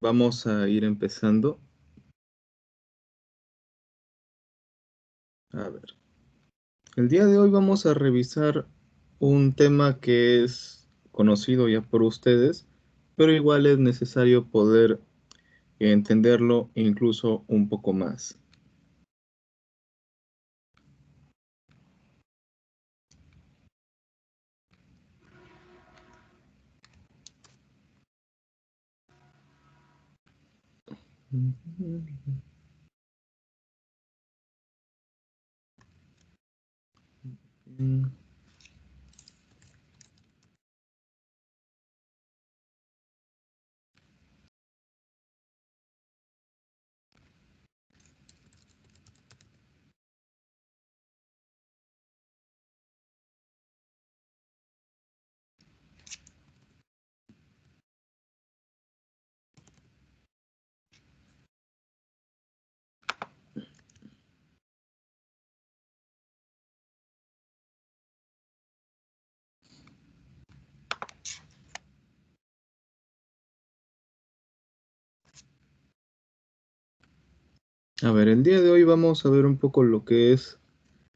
Vamos a ir empezando. A ver, el día de hoy vamos a revisar un tema que es conocido ya por ustedes, pero igual es necesario poder entenderlo incluso un poco más. A ver, el día de hoy vamos a ver un poco lo que es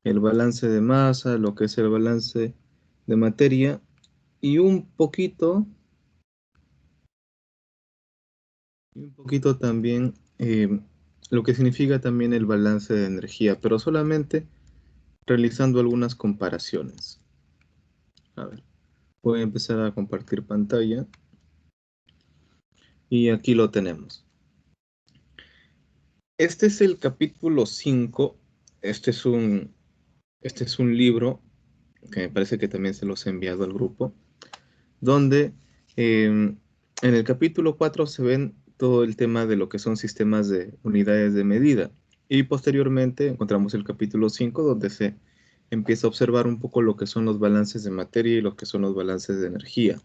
el balance de masa, lo que es el balance de materia y un poquito también lo que significa también el balance de energía, pero solamente realizando algunas comparaciones. A ver, voy a empezar a compartir pantalla y aquí lo tenemos. Este es el capítulo 5. Este es un, este es un libro que me parece que también se los he enviado al grupo, donde en el capítulo 4 se ven todo el tema de lo que son sistemas de unidades de medida. Y posteriormente encontramos el capítulo 5 donde se empieza a observar un poco lo que son los balances de materia y lo que son los balances de energía.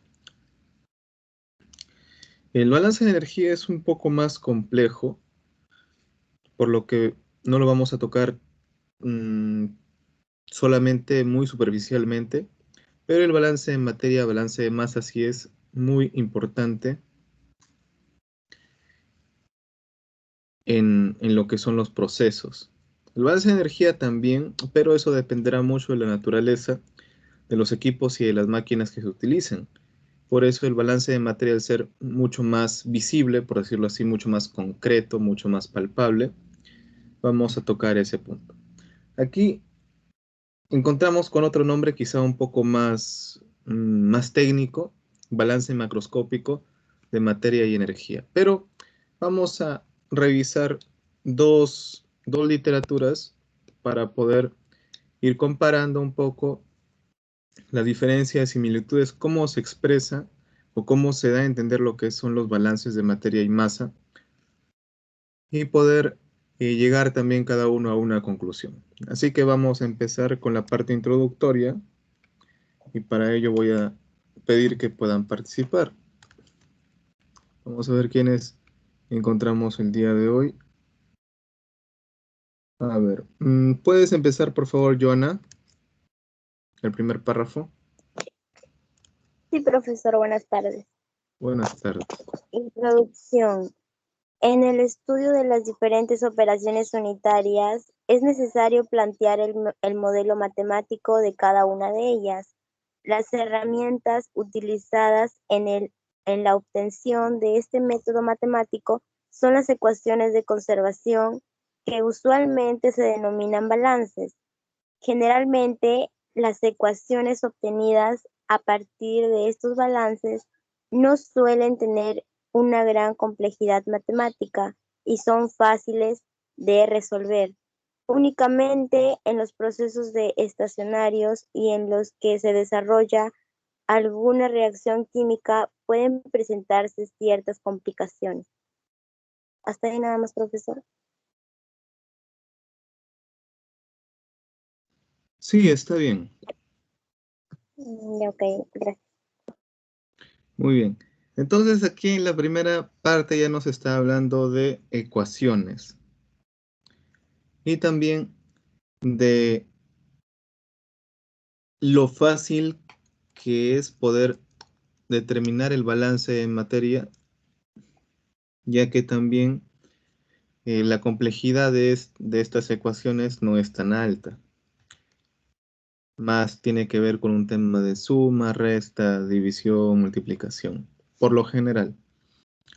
El balance de energía es un poco más complejo, por lo que no lo vamos a tocar mm, solamente muy superficialmente, pero el balance de materia, balance de masa sí es muy importante en lo que son los procesos. El balance de energía también, pero eso dependerá mucho de la naturaleza de los equipos y de las máquinas que se utilicen. Por eso el balance de materia, al ser mucho más visible, por decirlo así, mucho más concreto, mucho más palpable, vamos a tocar ese punto. Aquí encontramos con otro nombre quizá un poco más técnico, balance macroscópico de materia y energía. Pero vamos a revisar dos literaturas para poder ir comparando un poco la diferencia de similitudes, cómo se expresa o cómo se da a entender lo que son los balances de materia y masa y poder llegar también cada uno a una conclusión. Así que vamos a empezar con la parte introductoria y para ello voy a pedir que puedan participar. Vamos a ver quiénes encontramos el día de hoy. A ver, ¿puedes empezar por favor, Joana? El primer párrafo. Sí, profesor, buenas tardes. Buenas tardes. Introducción. En el estudio de las diferentes operaciones unitarias, es necesario plantear el modelo matemático de cada una de ellas. Las herramientas utilizadas en la obtención de este método matemático son las ecuaciones de conservación, que usualmente se denominan balances. Generalmente, las ecuaciones obtenidas a partir de estos balances no suelen tener una gran complejidad matemática y son fáciles de resolver. Únicamente en los procesos estacionarios y en los que se desarrolla alguna reacción química pueden presentarse ciertas complicaciones. Hasta ahí nada más, profesor. Sí, está bien. Ok, gracias. Muy bien. Entonces aquí en la primera parte ya nos está hablando de ecuaciones y también de lo fácil que es poder determinar el balance en materia ya que también la complejidad de estas ecuaciones no es tan alta. Más tiene que ver con un tema de suma, resta, división, multiplicación, por lo general.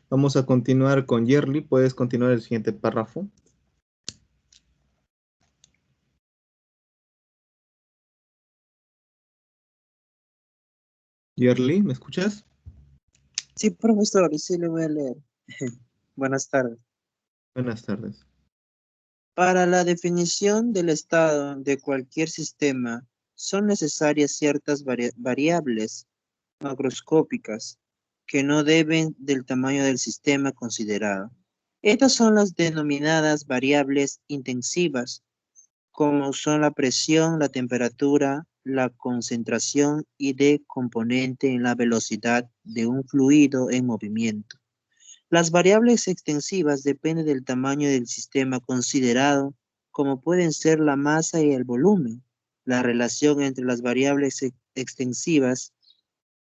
Vamos a continuar con Yerli. ¿Puedes continuar el siguiente párrafo? Yerli, ¿me escuchas? Sí, profesor, sí le voy a leer. Buenas tardes. Buenas tardes. Para la definición del estado de cualquier sistema son necesarias ciertas variables macroscópicas que no deben del tamaño del sistema considerado. Estas son las denominadas variables intensivas, como son la presión, la temperatura, la concentración y de componente en la velocidad de un fluido en movimiento. Las variables extensivas dependen del tamaño del sistema considerado, como pueden ser la masa y el volumen. La relación entre las variables extensivas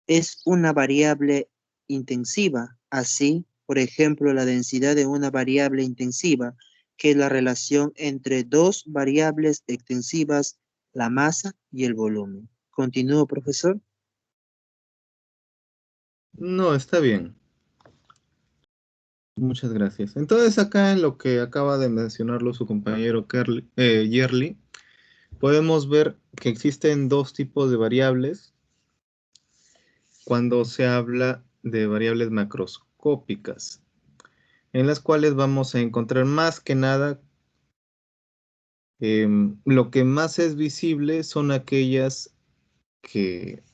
es una variable intensiva. Así, por ejemplo, la densidad de una variable intensiva, que es la relación entre dos variables extensivas, la masa y el volumen. ¿Continúo, profesor? No, está bien. Muchas gracias. Entonces, acá en lo que acaba de mencionarlo su compañero Yerli, podemos ver que existen dos tipos de variables cuando se habla de variables macroscópicas, en las cuales vamos a encontrar más que nada, lo que más es visible son aquellas que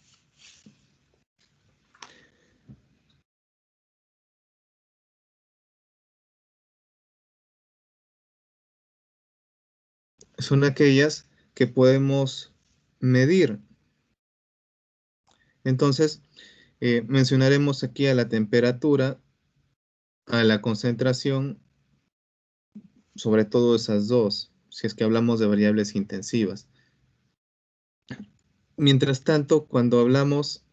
podemos medir. Entonces, mencionaremos aquí a la temperatura, a la concentración, sobre todo esas dos, si es que hablamos de variables intensivas. Mientras tanto, cuando hablamos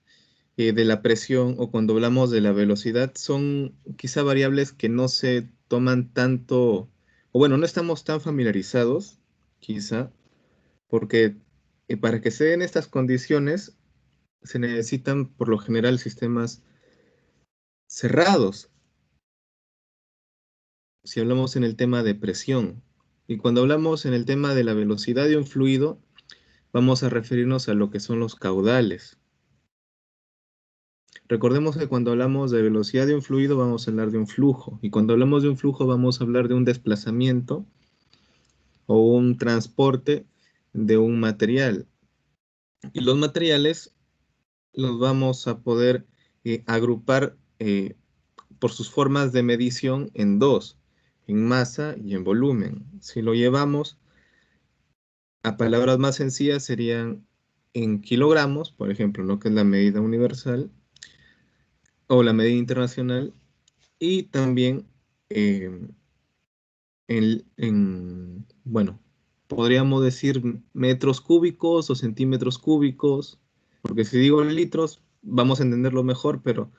de la presión o cuando hablamos de la velocidad, son quizá variables que no se toman tanto, o bueno, no estamos tan familiarizados, quizá, porque para que se den estas condiciones se necesitan por lo general sistemas cerrados, si hablamos en el tema de presión. Y cuando hablamos en el tema de la velocidad de un fluido, vamos a referirnos a lo que son los caudales. Recordemos que cuando hablamos de velocidad de un fluido vamos a hablar de un flujo, y cuando hablamos de un flujo vamos a hablar de un desplazamiento o un transporte de un material. Y los materiales los vamos a poder agrupar por sus formas de medición en dos, en masa y en volumen. Si lo llevamos a palabras más sencillas serían en kilogramos, por ejemplo, lo que es la medida universal o la medida internacional, y también eh, bueno, podríamos decir metros cúbicos o centímetros cúbicos, porque si digo litros vamos a entenderlo mejor, pero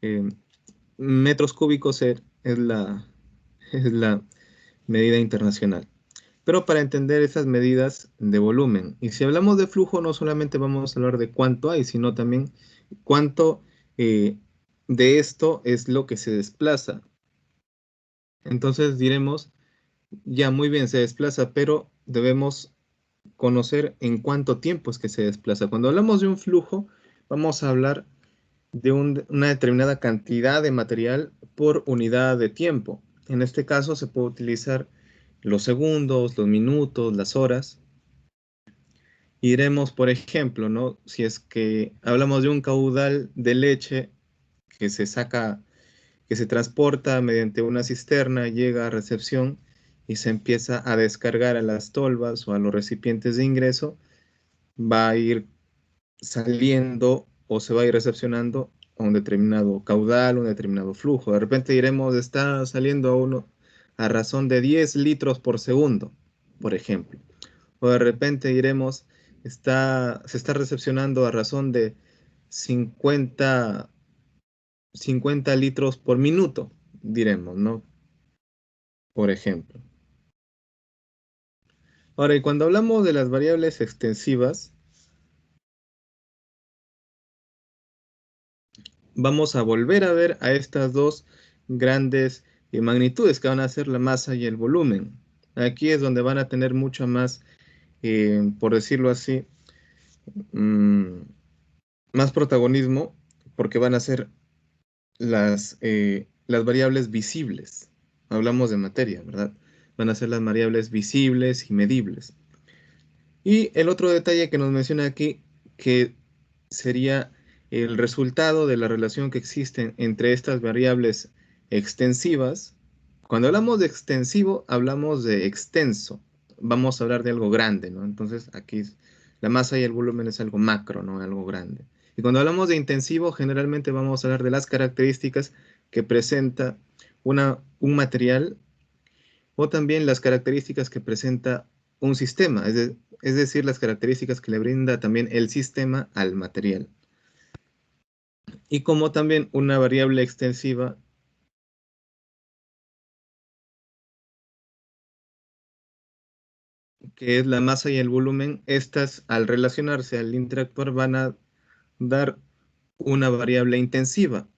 eh, metros cúbicos es la medida internacional. Pero para entender esas medidas de volumen, y si hablamos de flujo, no solamente vamos a hablar de cuánto hay, sino también cuánto de esto es lo que se desplaza. Entonces diremos, ya muy bien, se desplaza, pero debemos conocer en cuánto tiempo es que se desplaza. Cuando hablamos de un flujo, vamos a hablar de una determinada cantidad de material por unidad de tiempo. En este caso se puede utilizar los segundos, los minutos, las horas. Iremos, por ejemplo, ¿no? Si es que hablamos de un caudal de leche que se saca, que se transporta mediante una cisterna, llega a recepción y se empieza a descargar a las tolvas o a los recipientes de ingreso, va a ir saliendo o se va a ir recepcionando a un determinado caudal, un determinado flujo. De repente diremos, está saliendo a razón de 10 litros por segundo, por ejemplo. O de repente diremos, se está recepcionando a razón de 50 litros por minuto. diremos, ¿no? Por ejemplo. Ahora, y cuando hablamos de las variables extensivas, vamos a volver a ver a estas dos grandes magnitudes que van a ser la masa y el volumen. Aquí es donde van a tener mucho más, por decirlo así, mm, más protagonismo, porque van a ser las variables visibles. Hablamos de materia, ¿verdad? Van a ser las variables visibles y medibles. Y el otro detalle que nos menciona aquí, que sería el resultado de la relación que existe entre estas variables extensivas. Cuando hablamos de extensivo, hablamos de extenso. Vamos a hablar de algo grande, ¿no? Entonces, aquí la masa y el volumen es algo macro, ¿no? Algo grande. Y cuando hablamos de intensivo, generalmente vamos a hablar de las características que presenta un material o también las características que presenta un sistema, es decir, las características que le brinda también el sistema al material. Y como también una variable extensiva que es la masa y el volumen, estas al relacionarse, al interactuar, van a dar una variable intensiva,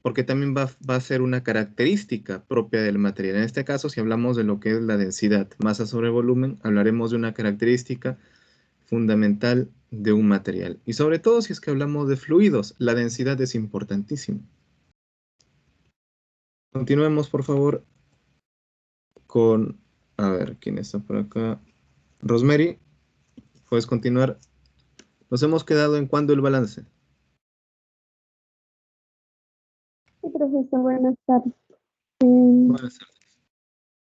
porque también va a ser una característica propia del material. En este caso, si hablamos de lo que es la densidad, masa sobre volumen, hablaremos de una característica fundamental de un material. Y sobre todo si es que hablamos de fluidos, la densidad es importantísima. Continuemos, por favor, con, a ver, ¿quién está por acá? Rosemary, puedes continuar. Nos hemos quedado en cuándo el balance. Sí, profesor, buenas tardes. Buenas tardes.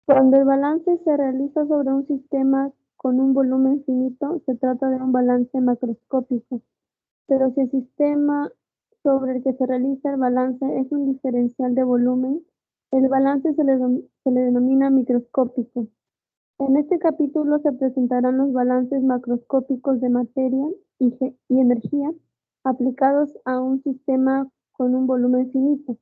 Cuando el balance se realiza sobre un sistema con un volumen finito, se trata de un balance macroscópico. Pero si el sistema sobre el que se realiza el balance es un diferencial de volumen, el balance se le denomina microscópico. En este capítulo se presentarán los balances macroscópicos de materia y energía aplicados a un sistema con un volumen finito.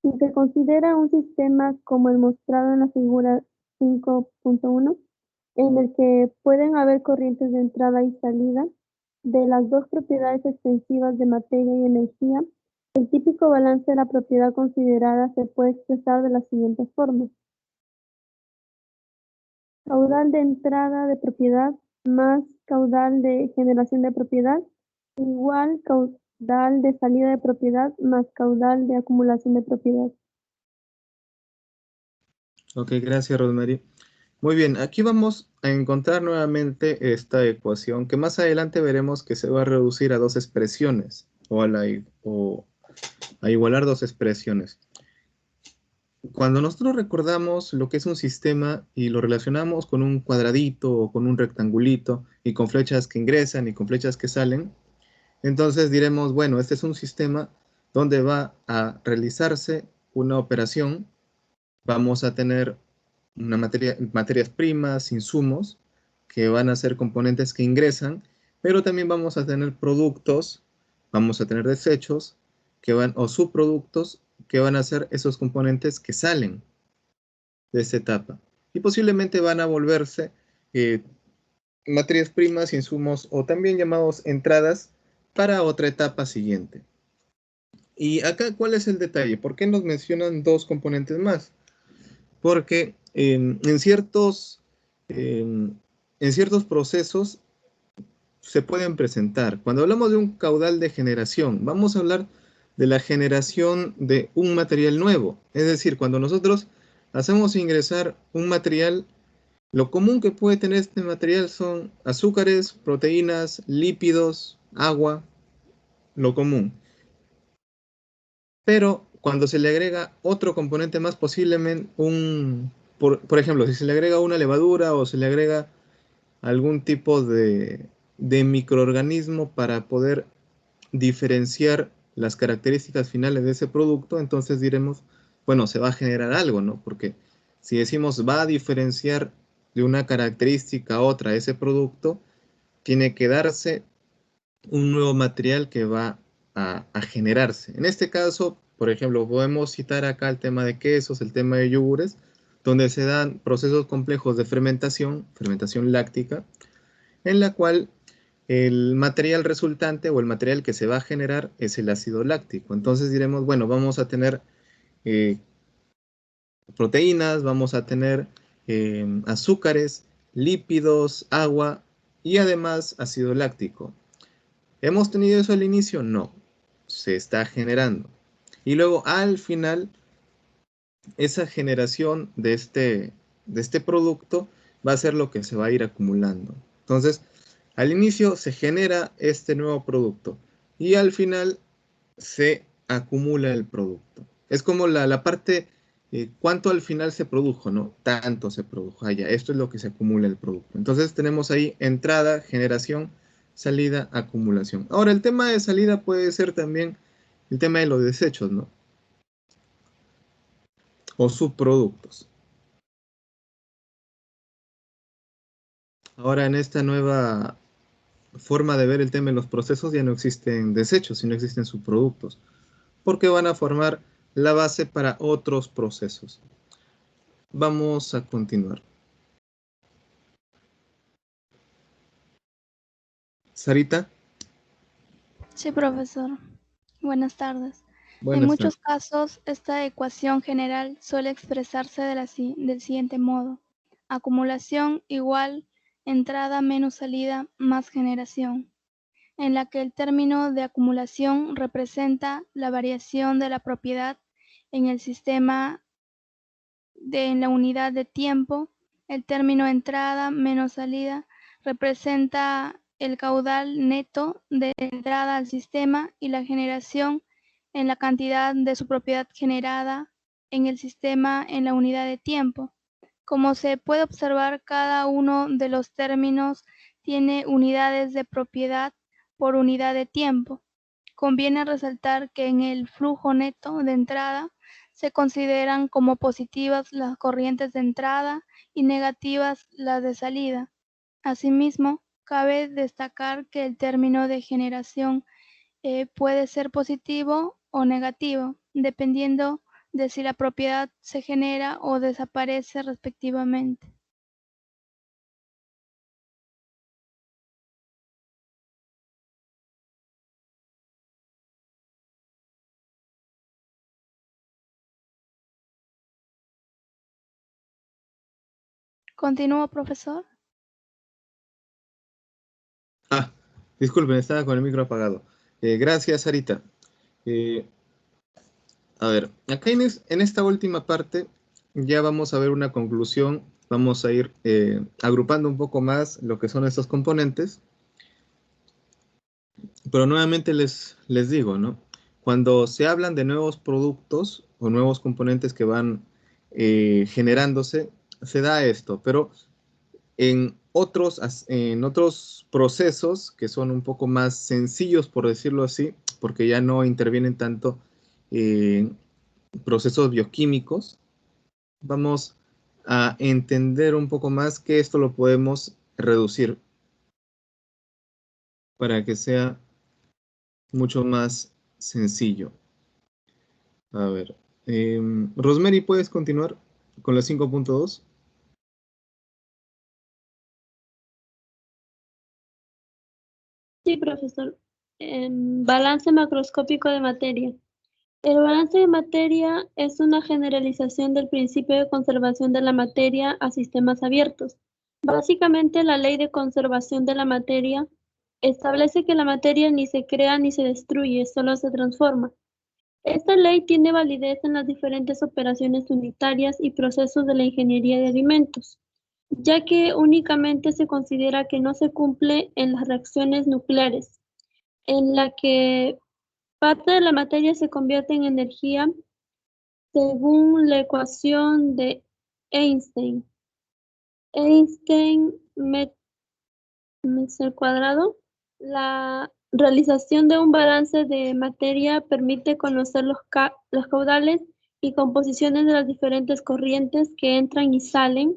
Si se considera un sistema como el mostrado en la figura 5.1, en el que pueden haber corrientes de entrada y salida de las dos propiedades extensivas de materia y energía, el típico balance de la propiedad considerada se puede expresar de la siguiente forma. Caudal de entrada de propiedad más caudal de generación de propiedad igual caudal de salida de propiedad más caudal de acumulación de propiedad. Ok, gracias, Rosemary. Muy bien, aquí vamos a encontrar nuevamente esta ecuación que más adelante veremos que se va a reducir a dos expresiones o a igualar dos expresiones. Cuando nosotros recordamos lo que es un sistema y lo relacionamos con un cuadradito o con un rectangulito y con flechas que ingresan y con flechas que salen, entonces diremos, bueno, este es un sistema donde va a realizarse una operación. Vamos a tener materias primas, insumos, que van a ser componentes que ingresan, pero también vamos a tener productos, vamos a tener desechos, o subproductos, que van a ser esos componentes que salen de esta etapa. Y posiblemente van a volverse eh, materias primas, insumos, o también llamados entradas para otra etapa siguiente. Y acá, ¿cuál es el detalle? ¿Por qué nos mencionan dos componentes más? Porque en ciertos procesos se pueden presentar. Cuando hablamos de un caudal de generación, vamos a hablar de la generación de un material nuevo. Es decir, cuando nosotros hacemos ingresar un material, lo común que puede tener este material son azúcares, proteínas, lípidos, agua, lo común. Pero cuando se le agrega otro componente más, posiblemente por ejemplo, si se le agrega una levadura o se le agrega algún tipo de microorganismo para poder diferenciar las características finales de ese producto, entonces diremos, bueno, se va a generar algo, ¿no? Porque si decimos va a diferenciar de una característica a otra ese producto, tiene que darse un nuevo material que va a generarse. En este caso, Por ejemplo, podemos citar acá el tema de quesos, el tema de yogures, donde se dan procesos complejos de fermentación láctica, en la cual el material resultante o el material que se va a generar es el ácido láctico. Entonces diremos, bueno, vamos a tener proteínas, vamos a tener azúcares, lípidos, agua y además ácido láctico. ¿Hemos tenido eso al inicio? No, se está generando. Y luego al final, esa generación de este producto va a ser lo que se va a ir acumulando. Entonces, al inicio se genera este nuevo producto y al final se acumula el producto. Es como la parte, cuánto al final se produjo, ¿no? Tanto se produjo. Ya, esto es lo que se acumula el producto. Entonces tenemos ahí entrada, generación, salida, acumulación. Ahora, el tema de salida puede ser también el tema de los desechos, ¿no? O subproductos. Ahora, en esta nueva forma de ver el tema de los procesos ya no existen desechos, sino existen subproductos, porque van a formar la base para otros procesos. Vamos a continuar. Sarita. Sí, profesor. Buenas tardes. En Buenas muchos tardes. casos, esta ecuación general suele expresarse del siguiente modo. Acumulación igual entrada menos salida más generación, en la que el término de acumulación representa la variación de la propiedad en el sistema en la unidad de tiempo. El término entrada menos salida representa el caudal neto de entrada al sistema y la generación en la cantidad de su propiedad generada en el sistema en la unidad de tiempo. Como se puede observar, cada uno de los términos tiene unidades de propiedad por unidad de tiempo. Conviene resaltar que en el flujo neto de entrada se consideran como positivas las corrientes de entrada y negativas las de salida. Asimismo, cabe destacar que el término de generación puede ser positivo o negativo, dependiendo de si la propiedad se genera o desaparece respectivamente. ¿Continúo, profesor? Disculpen, estaba con el micro apagado. Gracias, Sarita. A ver, acá en esta última parte ya vamos a ver una conclusión. Vamos a ir agrupando un poco más lo que son estos componentes. Pero nuevamente les digo, ¿no? Cuando se hablan de nuevos productos o nuevos componentes que van generándose, se da esto, pero en otros procesos que son un poco más sencillos, por decirlo así, porque ya no intervienen tanto procesos bioquímicos, vamos a entender un poco más que esto lo podemos reducir para que sea mucho más sencillo. A ver, Rosemary, ¿puedes continuar con la 5.2? Sí, profesor. Balance macroscópico de materia. El balance de materia es una generalización del principio de conservación de la materia a sistemas abiertos. Básicamente, la ley de conservación de la materia establece que la materia ni se crea ni se destruye, solo se transforma. Esta ley tiene validez en las diferentes operaciones unitarias y procesos de la ingeniería de alimentos, ya que únicamente se considera que no se cumple en las reacciones nucleares, en la que parte de la materia se convierte en energía según la ecuación de Einstein. Einstein al cuadrado. La realización de un balance de materia permite conocer los caudales y composiciones de las diferentes corrientes que entran y salen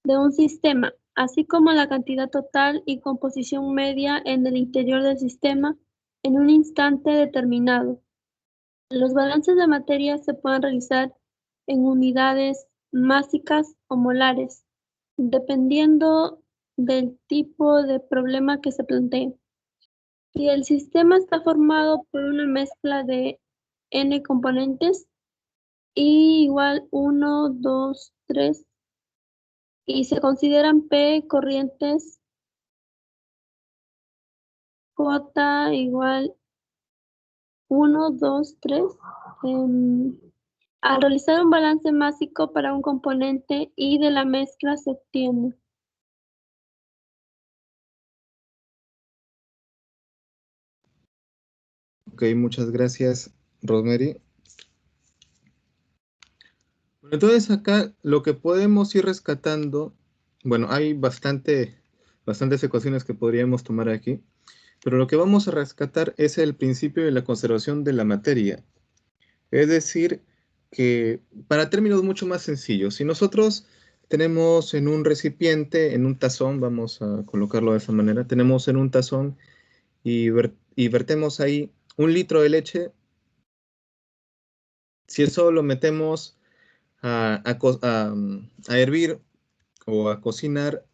de un sistema, así como la cantidad total y composición media en el interior del sistema en un instante determinado. Los balances de materia se pueden realizar en unidades másicas o molares, dependiendo del tipo de problema que se plantee. Si el sistema está formado por una mezcla de n componentes, I igual 1, 2, 3, y se consideran P corrientes, J igual 1, 2, 3. Al realizar un balance másico para un componente I de la mezcla se obtiene. Ok, muchas gracias, Rosemary. Entonces acá lo que podemos ir rescatando, bueno, hay bastantes ecuaciones que podríamos tomar aquí, pero lo que vamos a rescatar es el principio de la conservación de la materia. Es decir, que para términos mucho más sencillos, si nosotros tenemos en un recipiente, en un tazón, vamos a colocarlo de esa manera, tenemos en un tazón y vertemos ahí 1 litro de leche, si eso lo metemos a hervir o a cocinar,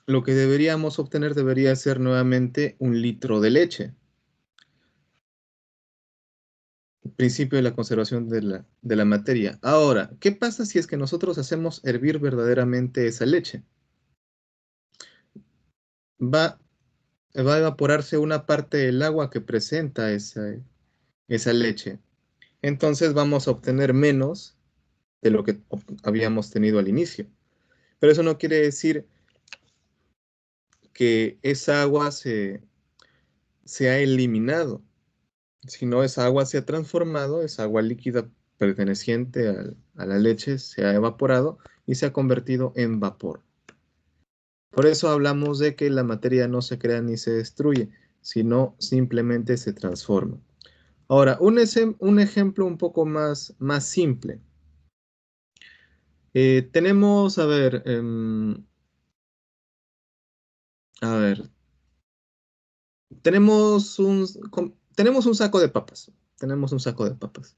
lo que deberíamos obtener debería ser nuevamente 1 litro de leche. Principio de la conservación de la materia. Ahora, ¿qué pasa si es que nosotros hacemos hervir verdaderamente esa leche? Va a evaporarse una parte del agua que presenta esa leche. Entonces vamos a obtener menos de lo que habíamos tenido al inicio. Pero eso no quiere decir que esa agua se ha eliminado, sino esa agua se ha transformado, esa agua líquida perteneciente a la leche se ha evaporado y se ha convertido en vapor. Por eso hablamos de que la materia no se crea ni se destruye, sino simplemente se transforma. Ahora, un ejemplo un poco más simple. Tenemos, tenemos un saco de papas. Tenemos un saco de papas.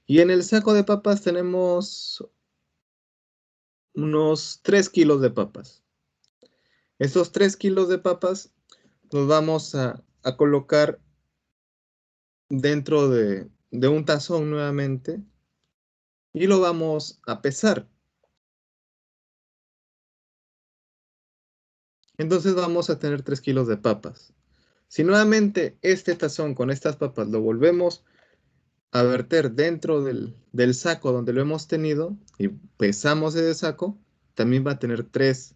Y en el saco de papas tenemos unos 3 kilos de papas. Estos 3 kilos de papas los vamos a colocar dentro de un tazón nuevamente y lo vamos a pesar. Entonces vamos a tener 3 kilos de papas. Si nuevamente este tazón con estas papas lo volvemos a verter dentro del saco donde lo hemos tenido y pesamos ese saco, también va a tener 3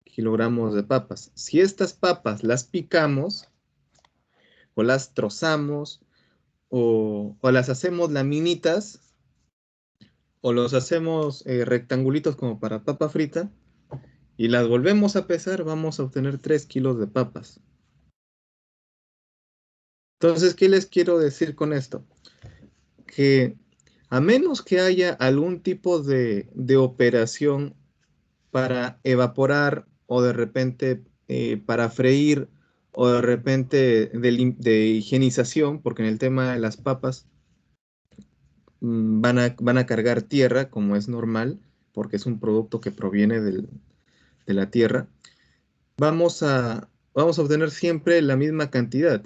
kilogramos de papas. Si estas papas las picamos o las trozamos o las hacemos laminitas o los hacemos rectangulitos como para papa frita y las volvemos a pesar, vamos a obtener 3 kilos de papas. Entonces, ¿qué les quiero decir con esto? Que a menos que haya algún tipo de operación para evaporar o de repente para freír o de repente de higienización, porque en el tema de las papas van a cargar tierra como es normal, porque es un producto que proviene de la tierra, vamos a obtener siempre la misma cantidad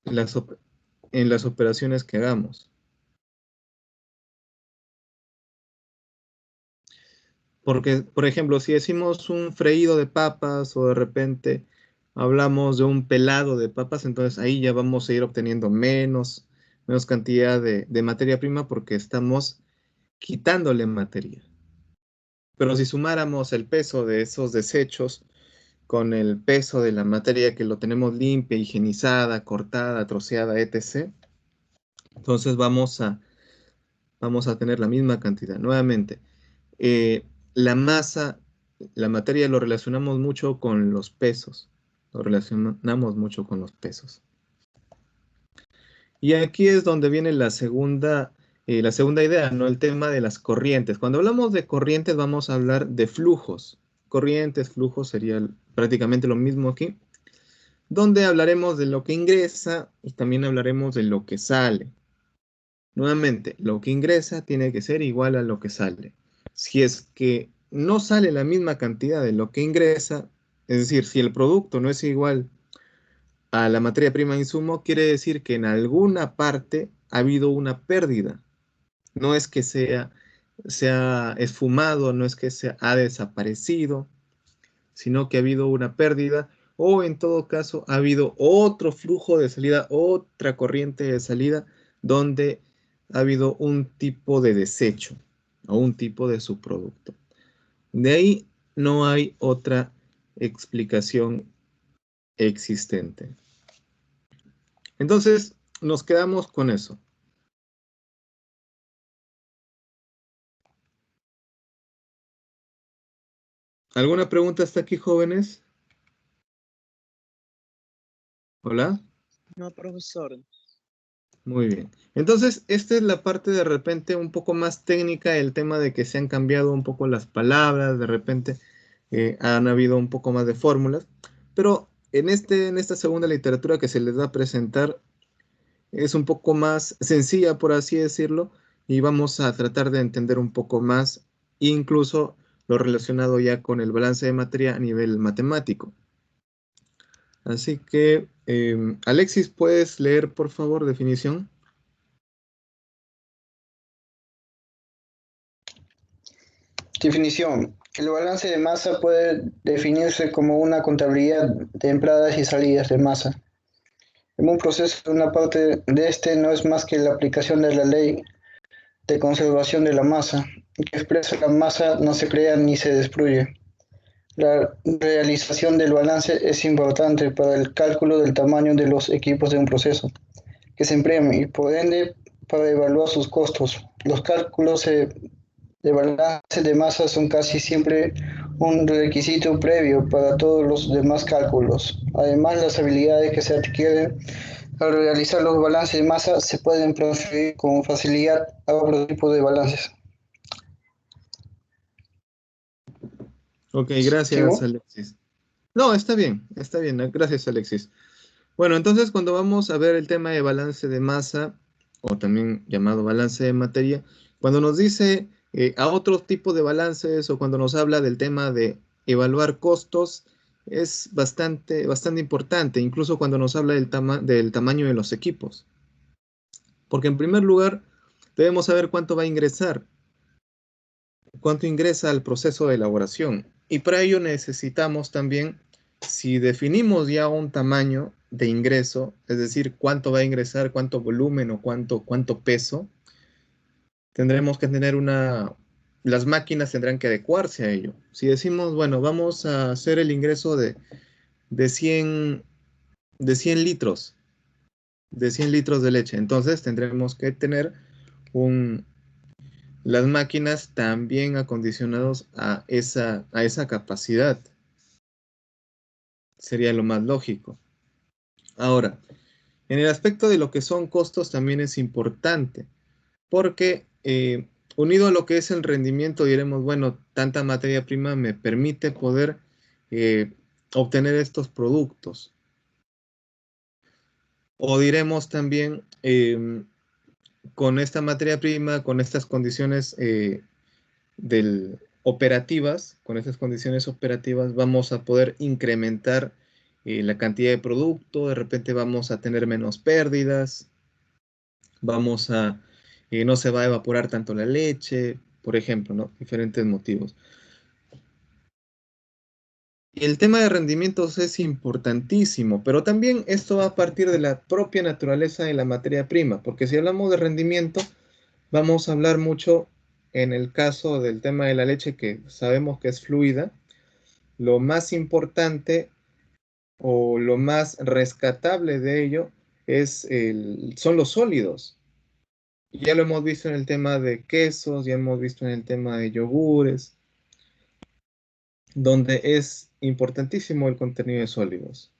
en las operaciones que hagamos. Porque, por ejemplo, si decimos un freído de papas o de repente hablamos de un pelado de papas, entonces ahí ya vamos a ir obteniendo menos cantidad de materia prima porque estamos quitándole materia. Pero si sumáramos el peso de esos desechos con el peso de la materia que lo tenemos limpia, higienizada, cortada, troceada, etc., entonces vamos a tener la misma cantidad. Nuevamente, la masa, la materia lo relacionamos mucho con los pesos. Lo relacionamos mucho con los pesos. Y aquí es donde viene la segunda idea, ¿no? El tema de las corrientes. Cuando hablamos de corrientes vamos a hablar de flujos. Corrientes, flujos sería prácticamente lo mismo aquí. donde hablaremos de lo que ingresa y también hablaremos de lo que sale. Nuevamente, lo que ingresa tiene que ser igual a lo que sale. Si es que no sale la misma cantidad de lo que ingresa, es decir, si el producto no es igual a la materia prima insumo, quiere decir que en alguna parte ha habido una pérdida. No es que se ha esfumado, no es que se ha desaparecido, sino que ha habido una pérdida o en todo caso ha habido otro flujo de salida, otra corriente de salida donde ha habido un tipo de desecho o un tipo de subproducto. De ahí no hay otra explicación existente. Entonces, nos quedamos con eso. ¿Alguna pregunta hasta aquí, jóvenes? ¿Hola? No, profesor. Muy bien. Entonces, esta es la parte de repente un poco más técnica, el tema de que se han cambiado un poco las palabras, de repente han habido un poco más de fórmulas, pero en esta segunda literatura que se les va a presentar es un poco más sencilla, por así decirlo, y vamos a tratar de entender un poco más, incluso lo relacionado ya con el balance de materia a nivel matemático. Así que, Alexis, ¿puedes leer, por favor, definición? Definición. El balance de masa puede definirse como una contabilidad de entradas y salidas de masa. En un proceso, una parte de este no es más que la aplicación de la ley de conservación de la masa, que expresa la masa no se crea ni se destruye. La realización del balance es importante para el cálculo del tamaño de los equipos de un proceso que se emplean y por ende para evaluar sus costos. Los cálculos de balance de masa son casi siempre un requisito previo para todos los demás cálculos. Además, las habilidades que se adquieren al realizar los balances de masa se pueden transferir con facilidad a otros tipos de balances. Ok, gracias, ¿Sigo? Alexis. No, está bien, gracias, Alexis. Bueno, entonces cuando vamos a ver el tema de balance de masa, o también llamado balance de materia, cuando nos dice a otro tipo de balances o cuando nos habla del tema de evaluar costos, es bastante importante, incluso cuando nos habla del tamaño de los equipos. Porque en primer lugar, debemos saber cuánto va a ingresar, cuánto ingresa al proceso de elaboración. Y para ello necesitamos también, si definimos ya un tamaño de ingreso, es decir, cuánto va a ingresar, cuánto volumen o cuánto peso, tendremos que tener las máquinas tendrán que adecuarse a ello. Si decimos, bueno, vamos a hacer el ingreso de 100, de 100 litros, de 100 litros de leche, entonces tendremos que tener las máquinas también acondicionados a esa capacidad. Sería lo más lógico. Ahora, en el aspecto de lo que son costos también es importante, porque unido a lo que es el rendimiento, diremos, bueno, tanta materia prima me permite poder obtener estos productos. O diremos también, con esta materia prima, con estas condiciones con estas condiciones operativas, vamos a poder incrementar la cantidad de producto, de repente vamos a tener menos pérdidas, no se va a evaporar tanto la leche, por ejemplo, ¿no? Diferentes motivos. Y el tema de rendimientos es importantísimo, pero también esto va a partir de la propia naturaleza de la materia prima, porque si hablamos de rendimiento, vamos a hablar mucho en el caso del tema de la leche, que sabemos que es fluida. Lo más importante o lo más rescatable de ello son los sólidos. Ya lo hemos visto en el tema de quesos, ya hemos visto en el tema de yogures, donde es importantísimo el contenido de sólidos,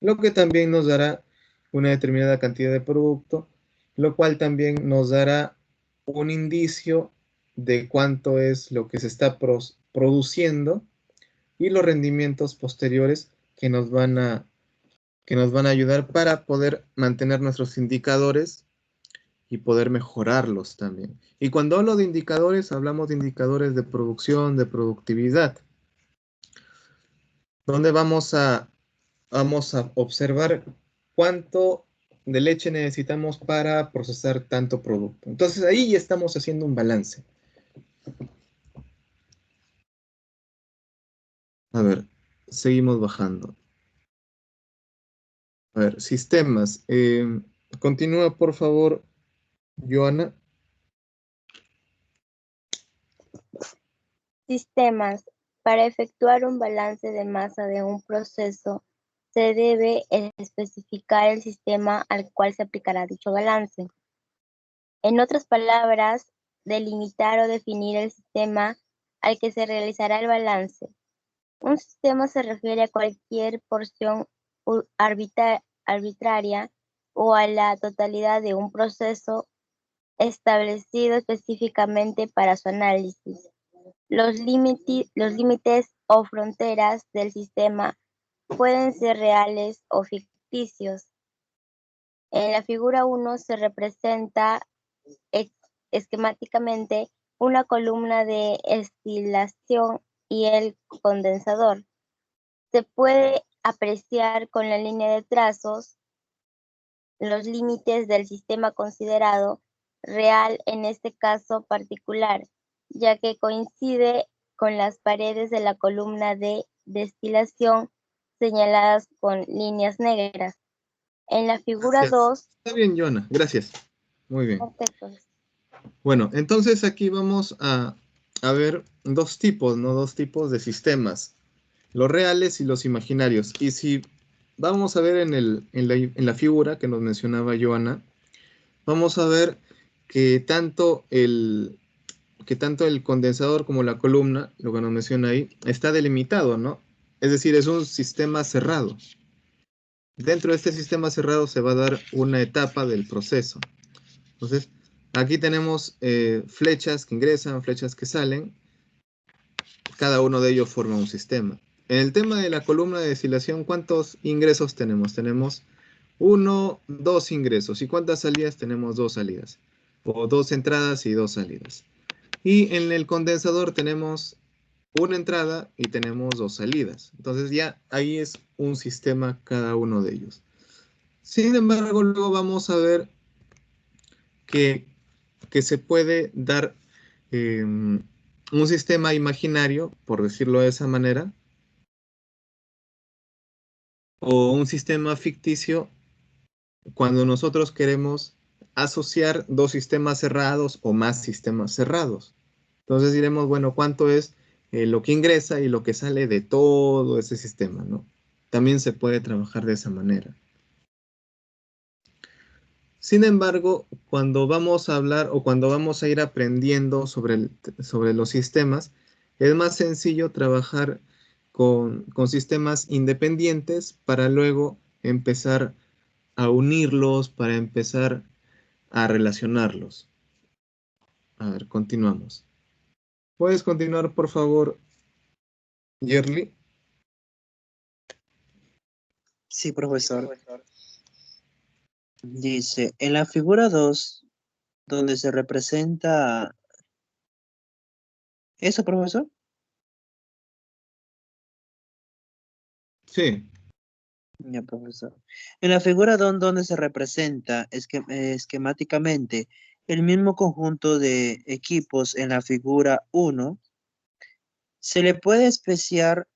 lo que también nos dará una determinada cantidad de producto, lo cual también nos dará un indicio de cuánto es lo que se está produciendo y los rendimientos posteriores que nos van a que nos van a ayudar para poder mantener nuestros indicadores y poder mejorarlos también. Y cuando hablo de indicadores, hablamos de indicadores de producción, de productividad, donde vamos a observar cuánto de leche necesitamos para procesar tanto producto. Entonces ahí ya estamos haciendo un balance. A ver, seguimos bajando. A ver, sistemas. Continúa, por favor, Joana. Sistemas. Para efectuar un balance de masa de un proceso, se debe especificar el sistema al cual se aplicará dicho balance. En otras palabras, delimitar o definir el sistema al que se realizará el balance. Un sistema se refiere a cualquier porción arbitraria o a la totalidad de un proceso establecido específicamente para su análisis. Los límites o fronteras del sistema pueden ser reales o ficticios. En la figura 1 se representa esquemáticamente una columna de destilación y el condensador. Se puede apreciar con la línea de trazos los límites del sistema considerado real en este caso particular, ya que coincide con las paredes de la columna de destilación señaladas con líneas negras. En la figura Gracias. 2, Está bien, Joana. Gracias. Muy bien. perfecto. Bueno, entonces aquí vamos a ver dos tipos, ¿no? Dos tipos de sistemas, los reales y los imaginarios. Y si vamos a ver en la figura que nos mencionaba Joana, vamos a ver que que tanto el condensador como la columna, lo que nos menciona ahí, está delimitado, ¿no? Es decir, es un sistema cerrado. Dentro de este sistema cerrado se va a dar una etapa del proceso. Entonces, aquí tenemos flechas que ingresan, flechas que salen. Cada uno de ellos forma un sistema. En el tema de la columna de destilación, ¿cuántos ingresos tenemos? Tenemos uno, dos ingresos. ¿Y cuántas salidas? Tenemos dos salidas. O dos entradas y dos salidas. Y en el condensador tenemos una entrada y tenemos dos salidas. Entonces ya ahí es un sistema cada uno de ellos. Sin embargo, luego vamos a ver que, que se puede dar un sistema imaginario, por decirlo de esa manera, o un sistema ficticio cuando nosotros queremos asociar dos sistemas cerrados o más sistemas cerrados. Entonces diremos, bueno, ¿cuánto es lo que ingresa y lo que sale de todo ese sistema, ¿no? También se puede trabajar de esa manera. Sin embargo, cuando vamos a hablar o cuando vamos a ir aprendiendo sobre los sistemas, es más sencillo trabajar con sistemas independientes para luego empezar a unirlos, para empezar a relacionarlos. A ver, continuamos. ¿Puedes continuar, por favor, Yerli? Sí, profesor. Dice, en la figura 2, donde se representa... ¿Eso, profesor? Sí. Ya, profesor. En la figura donde se representa esquemáticamente el mismo conjunto de equipos en la figura 1, se le puede especiar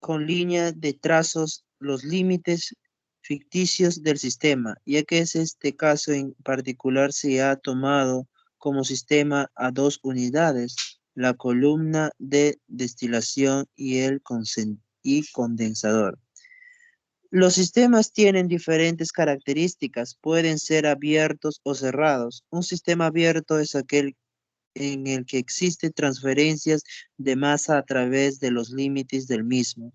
con línea de trazos los límites ficticios del sistema, ya que es este caso en particular se ha tomado como sistema a dos unidades, la columna de destilación y el condensador. Los sistemas tienen diferentes características, pueden ser abiertos o cerrados. Un sistema abierto es aquel en el que existen transferencias de masa a través de los límites del mismo.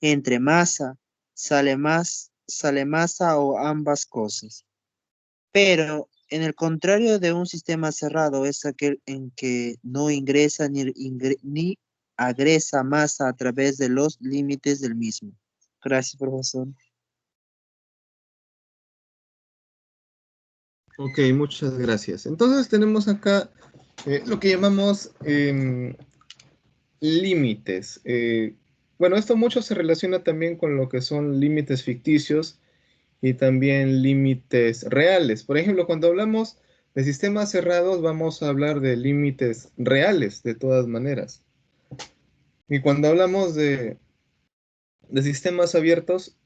Entre masa, sale masa o ambas cosas. Pero en el contrario de un sistema cerrado es aquel en que no ingresa ni agresa masa a través de los límites del mismo. Gracias, profesor. Ok, muchas gracias. Entonces tenemos acá lo que llamamos límites. Bueno, esto mucho se relaciona también con lo que son límites ficticios y también límites reales. Por ejemplo, cuando hablamos de sistemas cerrados, vamos a hablar de límites reales, de todas maneras. Y cuando hablamos de sistemas abiertos,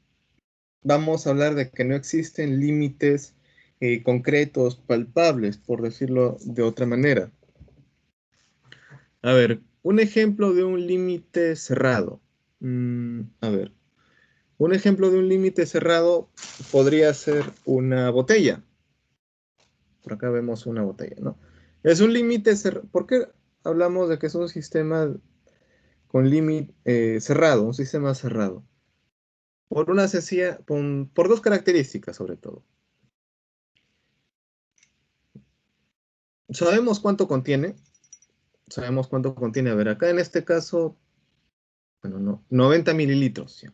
vamos a hablar de que no existen límites concretos, palpables, por decirlo de otra manera. A ver, un ejemplo de un límite cerrado. A ver, un ejemplo de un límite cerrado podría ser una botella. Por acá vemos una botella, ¿no? Es un límite cerrado. ¿Por qué hablamos de que es un sistema con límite cerrado, un sistema cerrado? Por una sencilla, por dos características sobre todo. ¿Sabemos cuánto contiene? Sabemos cuánto contiene. A ver, acá en este caso, bueno, no, 90 mililitros. ¿Sí?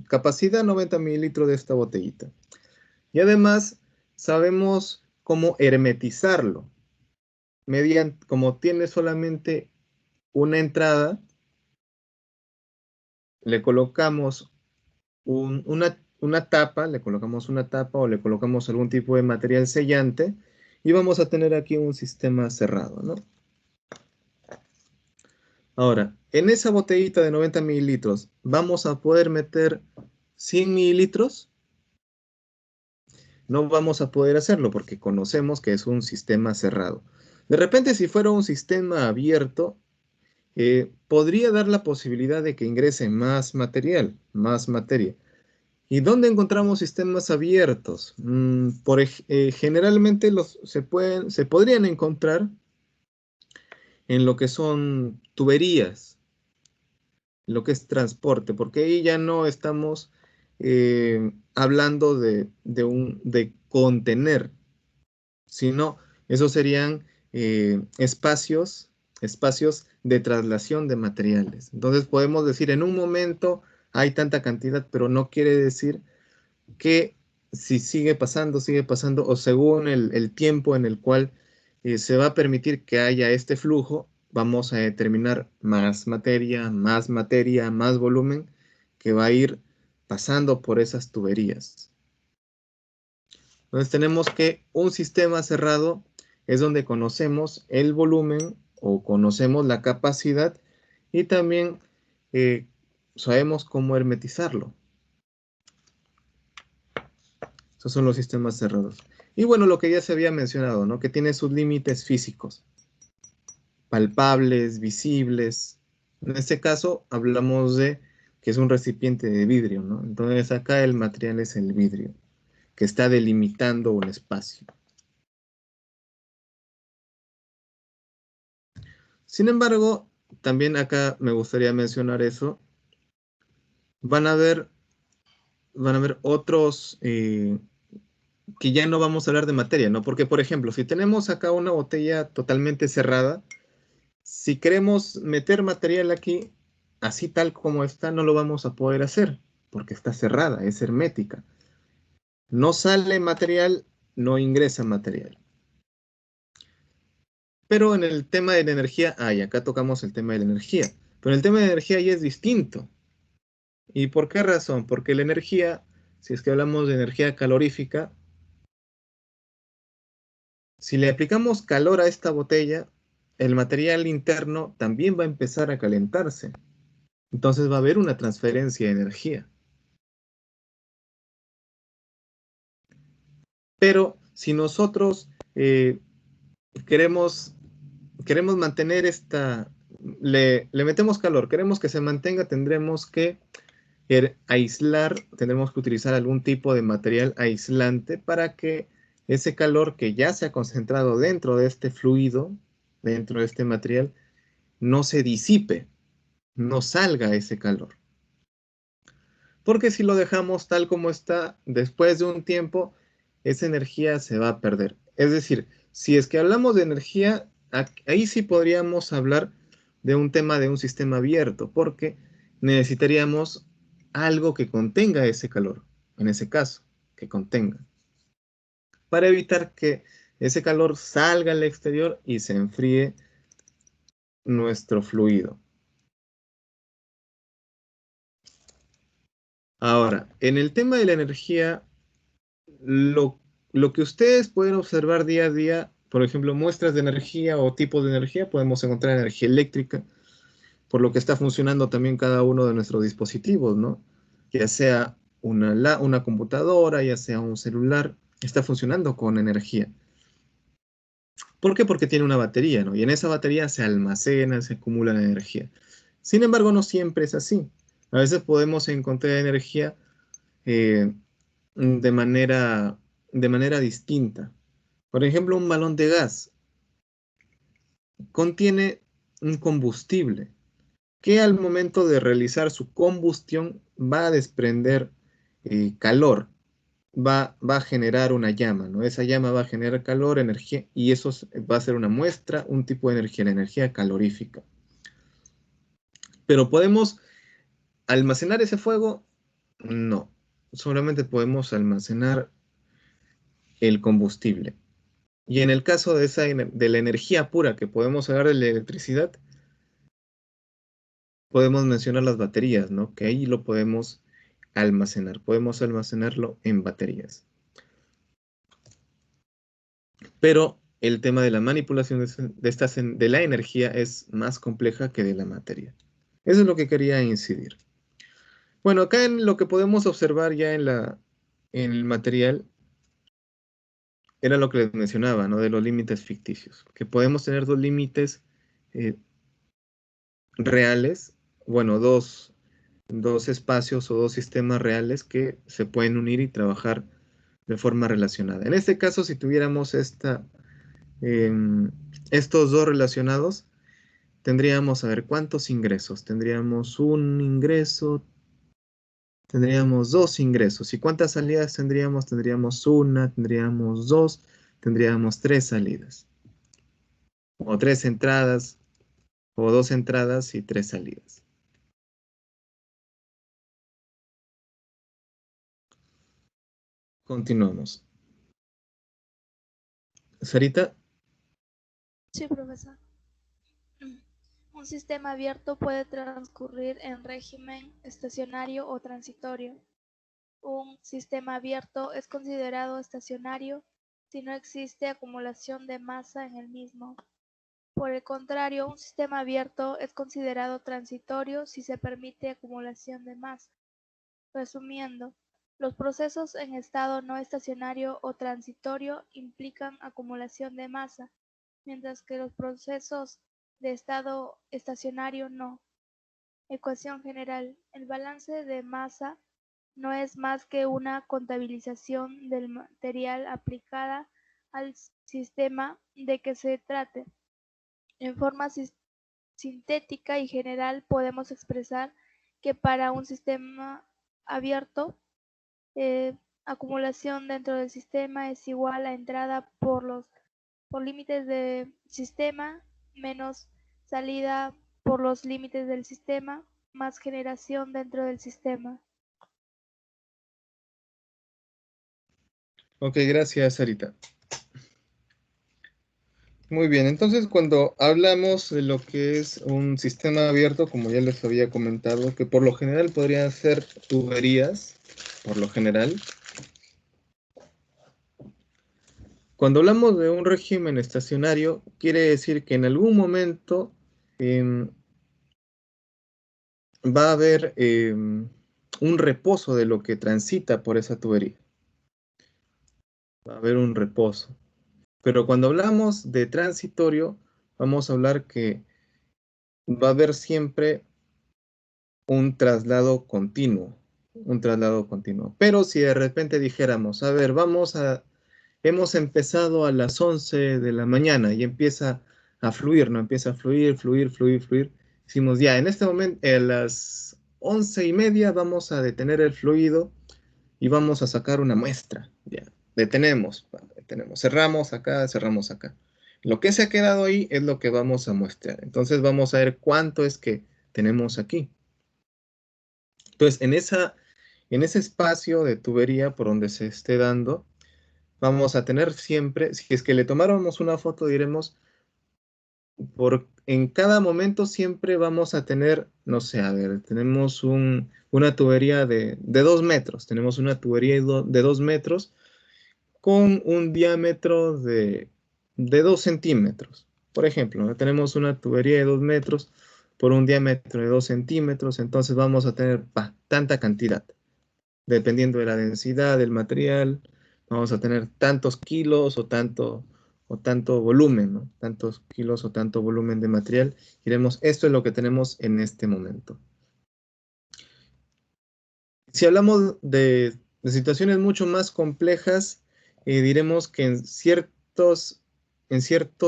Capacidad 90 mililitros de esta botellita. Y además, sabemos cómo hermetizarlo. Mediante, como tiene solamente una entrada, le colocamos una tapa, le colocamos una tapa o le colocamos algún tipo de material sellante y vamos a tener aquí un sistema cerrado, ¿no? Ahora, en esa botellita de 90 mililitros, ¿vamos a poder meter 100 mililitros? No vamos a poder hacerlo porque conocemos que es un sistema cerrado. De repente, si fuera un sistema abierto, podría dar la posibilidad de que ingrese más material, más materia. ¿Y dónde encontramos sistemas abiertos? Generalmente se podrían encontrar en lo que son tuberías, lo que es transporte, porque ahí ya no estamos hablando de contener, sino esos serían espacios de traslación de materiales. Entonces podemos decir, en un momento hay tanta cantidad, pero no quiere decir que si sigue pasando, o según el tiempo en el cual se va a permitir que haya este flujo, vamos a determinar más materia, más volumen que va a ir pasando por esas tuberías. Entonces tenemos que un sistema cerrado es donde conocemos el volumen o conocemos la capacidad y también sabemos cómo hermetizarlo. Esos son los sistemas cerrados. Y bueno, lo que ya se había mencionado, ¿no? Que tiene sus límites físicos, palpables, visibles. En este caso hablamos de que es un recipiente de vidrio, ¿no? Entonces acá el material es el vidrio, que está delimitando un espacio. Sin embargo, también acá me gustaría mencionar eso. Van a haber otros que ya no vamos a hablar de materia, ¿no? Porque, por ejemplo, si tenemos acá una botella totalmente cerrada, si queremos meter material aquí, así tal como está, no lo vamos a poder hacer, porque está cerrada, es hermética. No sale material, no ingresa material. Pero en el tema de la energía, acá tocamos el tema de la energía, pero el tema de la energía ya es distinto. ¿Y por qué razón? Porque la energía, si es que hablamos de energía calorífica, si le aplicamos calor a esta botella, el material interno también va a empezar a calentarse. Entonces va a haber una transferencia de energía. Pero si nosotros queremos, queremos mantener le metemos calor, queremos que se mantenga, tendremos que aislar, tendremos que utilizar algún tipo de material aislante para que ese calor que ya se ha concentrado dentro de este fluido, dentro de este material, no se disipe, no salga ese calor. Porque si lo dejamos tal como está, después de un tiempo, esa energía se va a perder. Es decir, si es que hablamos de energía, ahí sí podríamos hablar de un tema de un sistema abierto, porque necesitaríamos algo que contenga ese calor, en ese caso, que contenga, para evitar que ese calor salga al exterior y se enfríe nuestro fluido. Ahora, en el tema de la energía, lo que ustedes pueden observar día a día, por ejemplo, muestras de energía o tipos de energía, podemos encontrar energía eléctrica, por lo que está funcionando también cada uno de nuestros dispositivos, ¿no? Ya sea una computadora, ya sea un celular, está funcionando con energía. ¿Por qué? Porque tiene una batería, ¿no? Y en esa batería se almacena, se acumula la energía. Sin embargo, no siempre es así. A veces podemos encontrar energía eh, de manera distinta. Por ejemplo, un balón de gas contiene un combustible que al momento de realizar su combustión va a desprender calor, va a generar una llama, ¿no? Esa llama va a generar calor, energía, y eso va a ser una muestra, un tipo de energía, la energía calorífica. Pero ¿podemos almacenar ese fuego? No, solamente podemos almacenar el combustible. Y en el caso de la energía pura que podemos sacar de la electricidad, podemos mencionar las baterías, ¿no? Que ahí lo podemos almacenar. Podemos almacenarlo en baterías. Pero el tema de la manipulación de la energía es más compleja que de la materia. Eso es lo que quería incidir. Bueno, acá en lo que podemos observar ya en el material, era lo que les mencionaba, ¿no? De los límites ficticios. Que podemos tener dos límites reales, bueno, dos espacios o dos sistemas reales que se pueden unir y trabajar de forma relacionada. En este caso, si tuviéramos estos dos relacionados, tendríamos, a ver, ¿cuántos ingresos? Tendríamos un ingreso, tendríamos dos ingresos. ¿Y cuántas salidas tendríamos? Tendríamos una, tendríamos dos, tendríamos tres salidas. O tres entradas, o dos entradas y tres salidas. Continuamos. Sarita. Sí, profesor. Un sistema abierto puede transcurrir en régimen estacionario o transitorio. Un sistema abierto es considerado estacionario si no existe acumulación de masa en el mismo. Por el contrario, un sistema abierto es considerado transitorio si se permite acumulación de masa. Resumiendo, los procesos en estado no estacionario o transitorio implican acumulación de masa, mientras que los procesos de estado estacionario no. Ecuación general. El balance de masa no es más que una contabilización del material aplicada al sistema de que se trate. En forma sintética y general podemos expresar que para un sistema abierto, acumulación dentro del sistema es igual a entrada por límites del sistema menos salida por los límites del sistema más generación dentro del sistema. Ok, gracias, Sarita. Muy bien, entonces cuando hablamos de lo que es un sistema abierto, como ya les había comentado, que por lo general podrían ser tuberías, por lo general. Cuando hablamos de un régimen estacionario, quiere decir que en algún momento va a haber un reposo de lo que transita por esa tubería. Va a haber un reposo. Pero cuando hablamos de transitorio, vamos a hablar que va a haber siempre un traslado continuo, Pero si de repente dijéramos, a ver, hemos empezado a las 11 de la mañana y empieza a fluir, ¿no? Empieza a fluir, fluir. Decimos, ya, en este momento, a las 11:30 vamos a detener el fluido y vamos a sacar una muestra, ya. Detenemos, cerramos acá. Lo que se ha quedado ahí es lo que vamos a muestrar. Entonces vamos a ver cuánto es que tenemos aquí. Entonces, en ese espacio de tubería por donde se esté dando, vamos a tener siempre, si es que le tomáramos una foto, diremos, en cada momento siempre vamos a tener, no sé, a ver, tenemos una tubería de 2 metros, tenemos una tubería de 2 metros con un diámetro de 2 centímetros. Por ejemplo, ¿no? Tenemos una tubería de 2 metros por un diámetro de 2 centímetros, entonces vamos a tener tanta cantidad. Dependiendo de la densidad del material, vamos a tener tantos kilos o tanto volumen, ¿no? Tantos kilos o tanto volumen de material. Diremos, esto es lo que tenemos en este momento. Si hablamos de situaciones mucho más complejas, diremos que en ciertos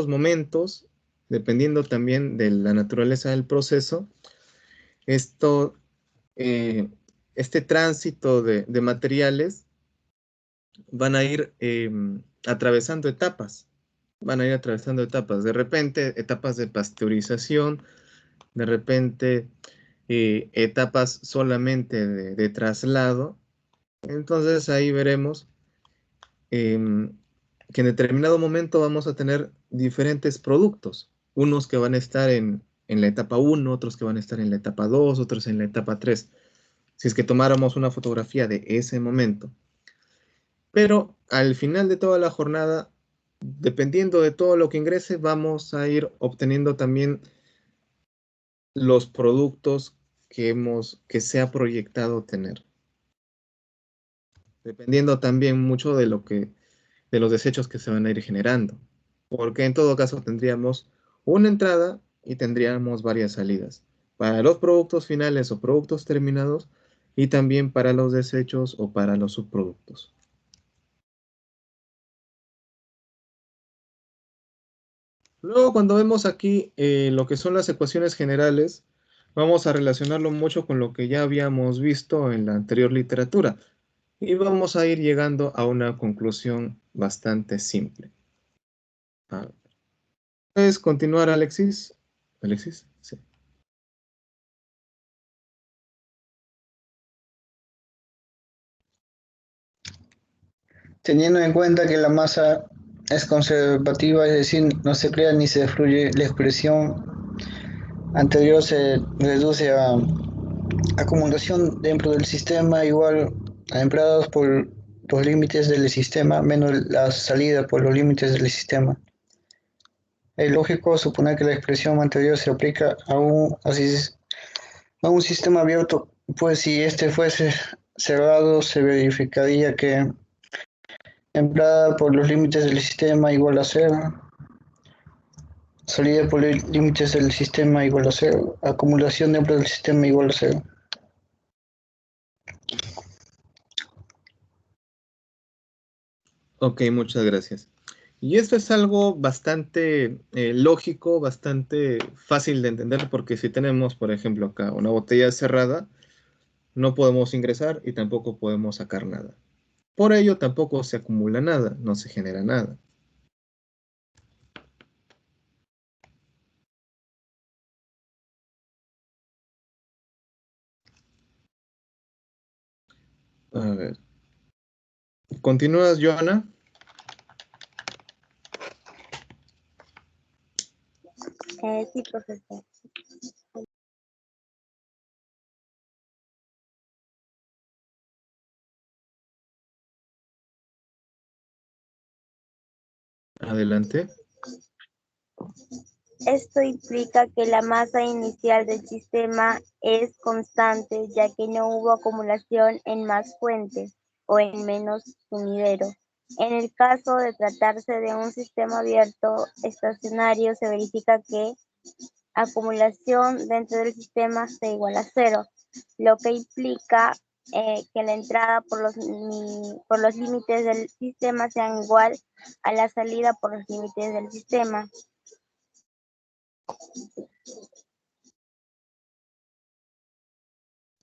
momentos, dependiendo también de la naturaleza del proceso, esto, este tránsito de materiales van a ir atravesando etapas. Van a ir atravesando etapas. De repente, etapas de pasteurización, de repente, etapas solamente de traslado. Entonces ahí veremos que en determinado momento vamos a tener diferentes productos. Unos que van a estar en la etapa 1, otros que van a estar en la etapa 2, otros en la etapa 3. Si es que tomáramos una fotografía de ese momento. Pero al final de toda la jornada, dependiendo de todo lo que ingrese, vamos a ir obteniendo también los productos que se ha proyectado tener. Dependiendo también mucho de los desechos que se van a ir generando. Porque en todo caso tendríamos una entrada y tendríamos varias salidas. Para los productos finales o productos terminados y también para los desechos o para los subproductos. Luego, cuando vemos aquí lo que son las ecuaciones generales, vamos a relacionarlo mucho con lo que ya habíamos visto en la anterior literatura y vamos a ir llegando a una conclusión bastante simple. A ver. ¿Puedes continuar, Alexis? ¿Alexis? Sí. Teniendo en cuenta que la masa es conservativa, es decir, no se crea ni se destruye, la expresión anterior se reduce a acumulación dentro del sistema igual a empleados por los límites del sistema menos la salida por los límites del sistema. Es lógico suponer que la expresión anterior se aplica a un sistema abierto, pues si este fuese cerrado se verificaría que empleada por los límites del sistema igual a cero, salida por los límites del sistema igual a cero, acumulación dentro del sistema igual a cero. Ok, muchas gracias. Y esto es algo bastante lógico, bastante fácil de entender, porque si tenemos, por ejemplo, acá una botella cerrada, no podemos ingresar y tampoco podemos sacar nada. Por ello, tampoco se acumula nada, no se genera nada. A ver. ¿Continúas, Joana? Sí, profesor. Adelante. Esto implica que la masa inicial del sistema es constante, ya que no hubo acumulación en más fuentes o en menos sumidero. En el caso de tratarse de un sistema abierto estacionario, se verifica que acumulación dentro del sistema sea igual a cero, lo que implica que la entrada por los límites del sistema sean igual a la salida por los límites del sistema.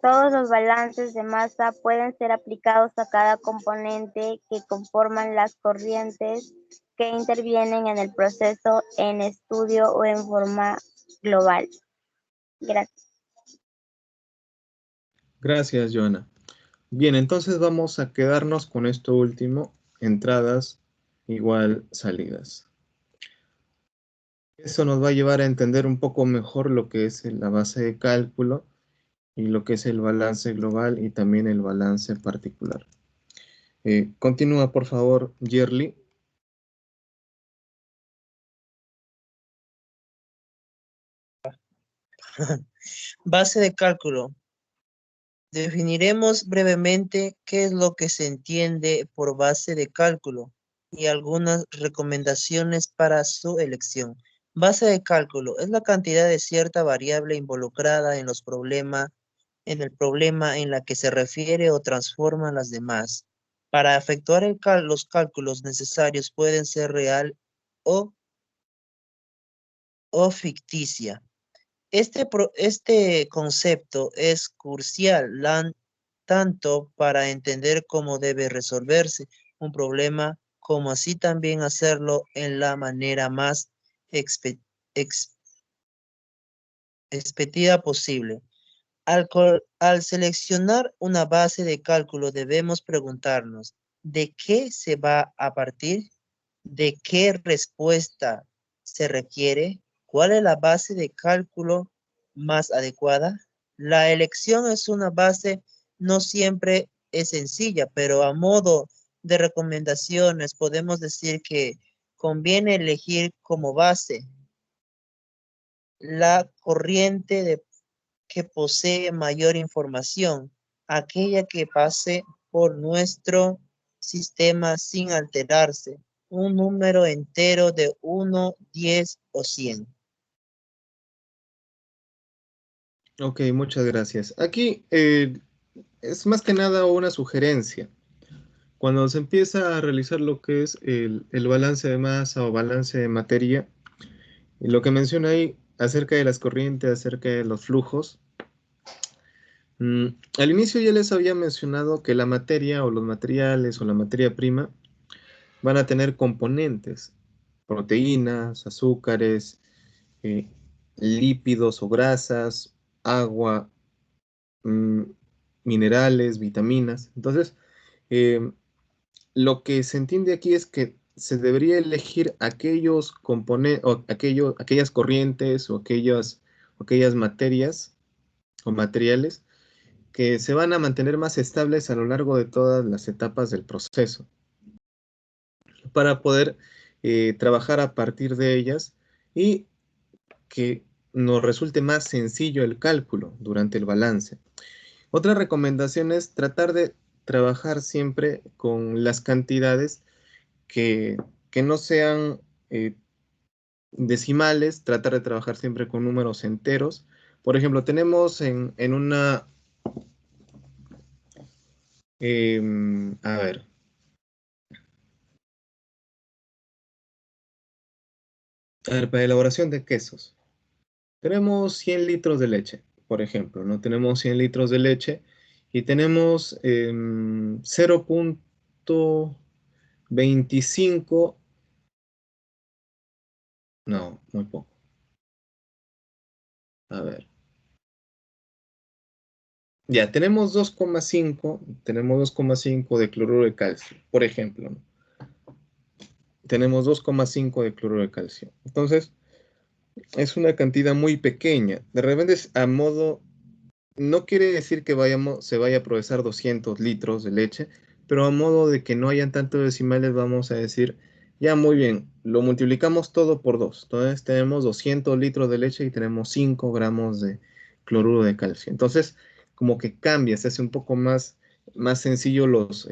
Todos los balances de masa pueden ser aplicados a cada componente que conforman las corrientes que intervienen en el proceso en estudio o en forma global. Gracias. Gracias, Joana. Bien, entonces vamos a quedarnos con esto último, entradas igual salidas. Eso nos va a llevar a entender un poco mejor lo que es la base de cálculo y lo que es el balance global y también el balance particular. Continúa, por favor, Yerli. Base de cálculo. Definiremos brevemente qué es lo que se entiende por base de cálculo y algunas recomendaciones para su elección. Base de cálculo es la cantidad de cierta variable involucrada en el problema en la que se refiere o transforma las demás. Para efectuar los cálculos necesarios pueden ser real o ficticia. Este concepto es crucial tanto para entender cómo debe resolverse un problema, como así también hacerlo en la manera más expedita posible. Al seleccionar una base de cálculo debemos preguntarnos, ¿de qué se va a partir? ¿De qué respuesta se requiere? ¿Cuál es la base de cálculo más adecuada? La elección es una base, no siempre es sencilla, pero a modo de recomendaciones podemos decir que conviene elegir como base la corriente que posee mayor información, aquella que pase por nuestro sistema sin alterarse, un número entero de 1, 10 o 100. Ok, muchas gracias. Aquí es más que nada una sugerencia. Cuando se empieza a realizar lo que es el balance de masa o balance de materia, y lo que menciona ahí acerca de las corrientes, acerca de los flujos, al inicio ya les había mencionado que la materia o los materiales o la materia prima van a tener componentes, proteínas, azúcares, eh, lípidos o grasas, agua, mm, minerales, vitaminas. Entonces, eh, lo que se entiende aquí es que se debería elegir aquellos componentes o aquellas corrientes o aquellas materias o materiales que se van a mantener más estables a lo largo de todas las etapas del proceso para poder trabajar a partir de ellas y que nos resulte más sencillo el cálculo durante el balance. Otra recomendación es tratar de trabajar siempre con las cantidades que, que no sean decimales, tratar de trabajar siempre con números enteros. Por ejemplo, tenemos en una, a ver, para elaboración de quesos. Tenemos 100 litros de leche, por ejemplo, ¿no? Tenemos 100 litros de leche y tenemos 0.25, no, muy poco. A ver. Ya, tenemos 2,5 de cloruro de calcio, por ejemplo, ¿no? Tenemos 2,5 de cloruro de calcio. Entonces, es una cantidad muy pequeña. De repente, a modo, no quiere decir que se vaya a procesar 200 litros de leche, pero a modo de que no hayan tantos decimales, vamos a decir, ya muy bien, lo multiplicamos todo por 2. Entonces, tenemos 200 litros de leche y tenemos 5 gramos de cloruro de calcio. Entonces, como que cambia, se hace un poco más sencillo los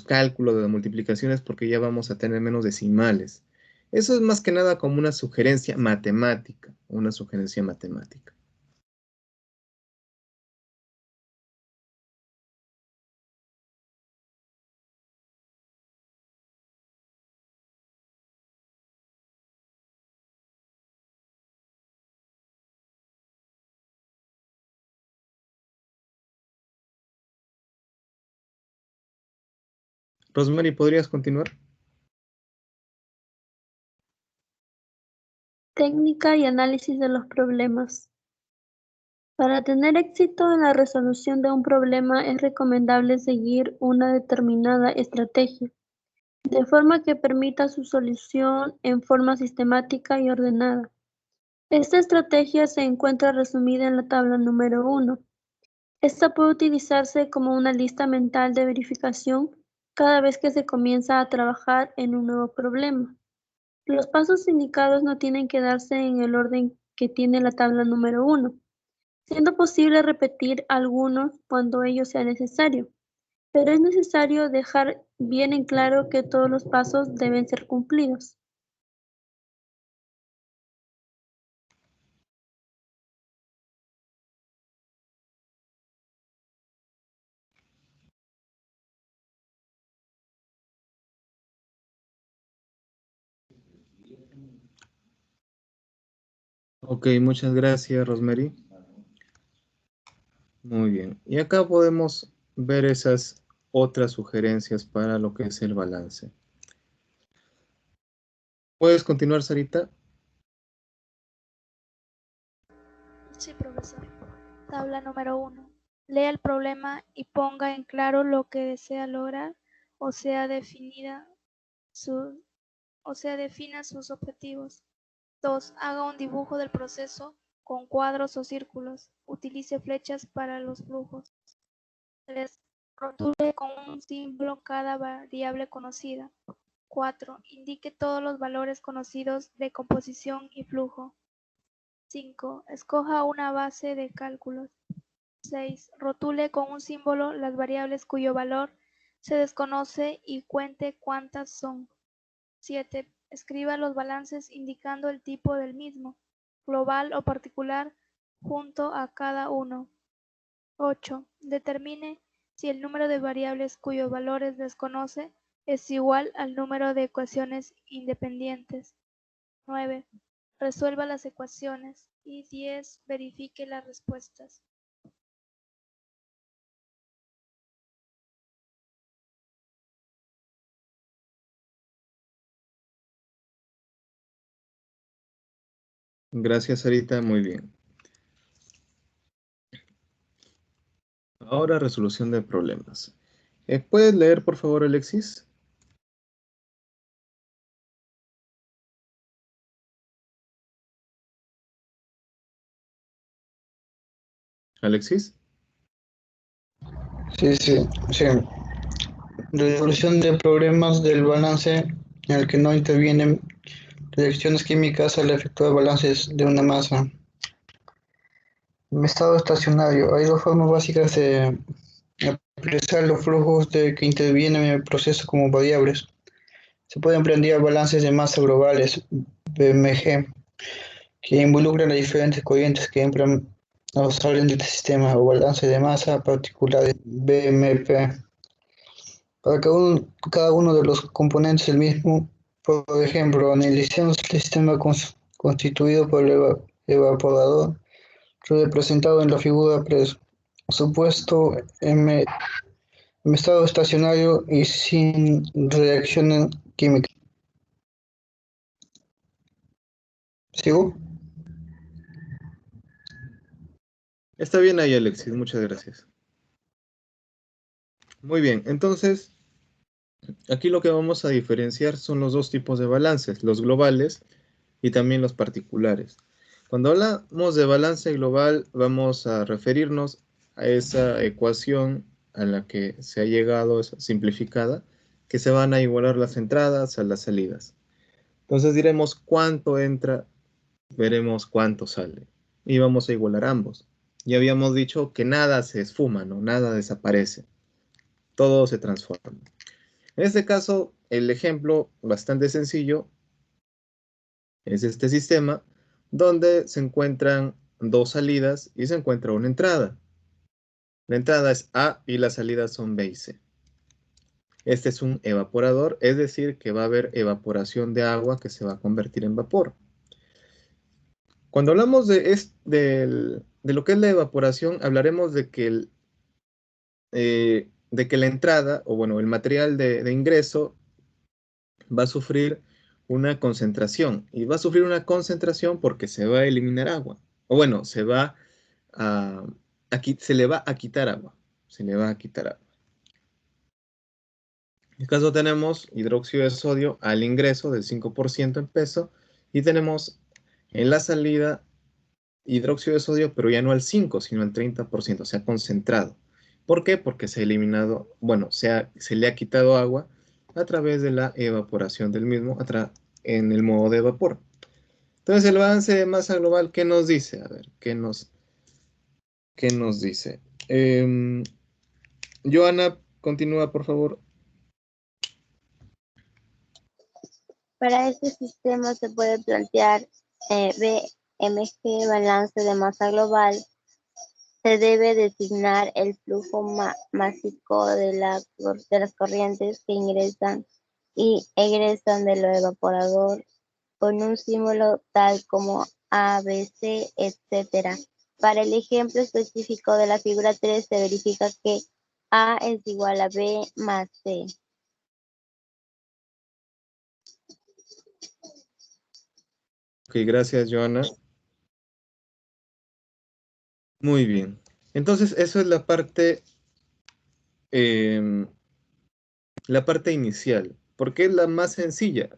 cálculos de las multiplicaciones porque ya vamos a tener menos decimales. Eso es más que nada como una sugerencia matemática, una sugerencia matemática. Rosemary, ¿podrías continuar? Técnica y análisis de los problemas. Para tener éxito en la resolución de un problema es recomendable seguir una determinada estrategia. de forma que permita su solución en forma sistemática y ordenada. Esta estrategia se encuentra resumida en la tabla número 1. Esta puede utilizarse como una lista mental de verificación cada vez que se comienza a trabajar en un nuevo problema. Los pasos indicados no tienen que darse en el orden que tiene la tabla número 1, siendo posible repetir algunos cuando ello sea necesario, pero es necesario dejar bien en claro que todos los pasos deben ser cumplidos. Ok, muchas gracias, Rosemary. Muy bien. Y acá podemos ver esas otras sugerencias para lo que es el balance. ¿Puedes continuar, Sarita? Sí, profesor. Tabla número 1. Lea el problema y ponga en claro lo que desea lograr o sea, defina sus objetivos. 2. Haga un dibujo del proceso con cuadros o círculos. Utilice flechas para los flujos. 3. Rotule con un símbolo cada variable conocida. 4. Indique todos los valores conocidos de composición y flujo. 5. Escoja una base de cálculos. 6. Rotule con un símbolo las variables cuyo valor se desconoce y cuente cuántas son. 7. Escriba los balances indicando el tipo del mismo, global o particular, junto a cada uno. 8. Determine si el número de variables cuyos valores desconoce es igual al número de ecuaciones independientes. 9. Resuelva las ecuaciones. Y 10. Verifique las respuestas. Gracias, Sarita. Muy bien. Ahora resolución de problemas. ¿Puedes leer, por favor, Alexis? ¿Alexis? Sí. Resolución de problemas del balance en el que no intervienen reacciones químicas al efectuar balances de una masa. En estado estacionario, hay dos formas básicas de expresar los flujos que intervienen en el proceso como variables. Se pueden plantear balances de masa globales, BMG, que involucran las diferentes corrientes que entran o salen del sistema, o balance de masa particulares, BMP. Para cada uno de los componentes del mismo, por ejemplo, analicemos el sistema constituido por el evaporador, representado en la figura presupuesto en estado estacionario y sin reacción química. ¿Sigo? Está bien ahí, Alexis. Muchas gracias. Muy bien. Entonces, aquí lo que vamos a diferenciar son los dos tipos de balances, los globales y también los particulares. Cuando hablamos de balance global, vamos a referirnos a esa ecuación a la que se ha llegado, esa simplificada, que se van a igualar las entradas a las salidas. Entonces diremos cuánto entra, veremos cuánto sale. Y vamos a igualar ambos. Ya habíamos dicho que nada se esfuma, ¿no? Nada desaparece. Todo se transforma. En este caso, el ejemplo bastante sencillo es este sistema donde se encuentran dos salidas y se encuentra una entrada. La entrada es A y las salidas son B y C. Este es un evaporador, es decir, que va a haber evaporación de agua que se va a convertir en vapor. Cuando hablamos de lo que es la evaporación, hablaremos de que la entrada, o bueno, el material de ingreso va a sufrir una concentración. Y va a sufrir una concentración porque se va a eliminar agua. O bueno, se le va a quitar agua. Se le va a quitar agua. En este caso tenemos hidróxido de sodio al ingreso del 5% en peso y tenemos en la salida hidróxido de sodio, pero ya no al 5, sino al 30%, o sea, concentrado. ¿Por qué? Porque se ha eliminado, bueno, se le ha quitado agua a través de la evaporación del mismo en el modo de vapor. Entonces, el balance de masa global, ¿qué nos dice? A ver, ¿qué nos dice? Joana, continúa, por favor. Para este sistema se puede plantear BMG, balance de masa global. Se debe designar el flujo másico de las corrientes que ingresan y egresan de lo evaporador con un símbolo tal como A, B, C, etc. Para el ejemplo específico de la figura 3 se verifica que A es igual a B más C. Ok, gracias, Joana. Muy bien. Entonces, eso es la parte inicial. ¿Por qué es la más sencilla?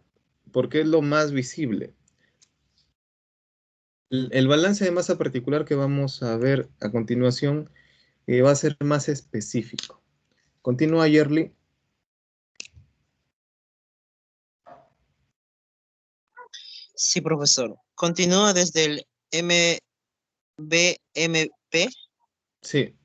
Porque es lo más visible. El balance de masa particular que vamos a ver a continuación va a ser más específico. Continúa, Yerli. Sí, profesor. Continúa desde el BMP. Sí,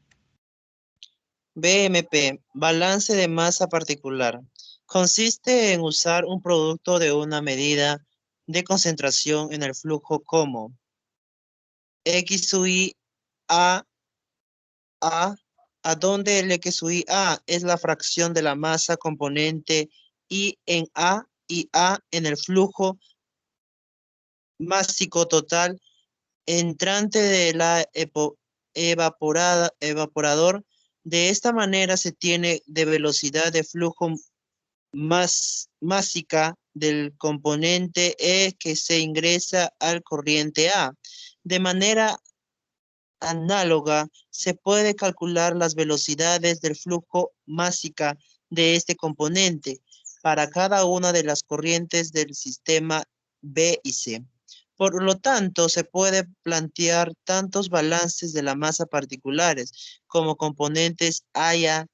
BMP, balance de masa particular. Consiste en usar un producto de una medida de concentración en el flujo como X sub I a donde el X sub I A es la fracción de la masa componente I en A y A en el flujo másico total entrante de la evaporador. De esta manera se tiene de velocidad de flujo másica del componente E que se ingresa al corriente A. De manera análoga, se puede calcular las velocidades del flujo másica de este componente para cada una de las corrientes del sistema B y C. Por lo tanto, se puede plantear tantos balances de la masa particulares como componentes haya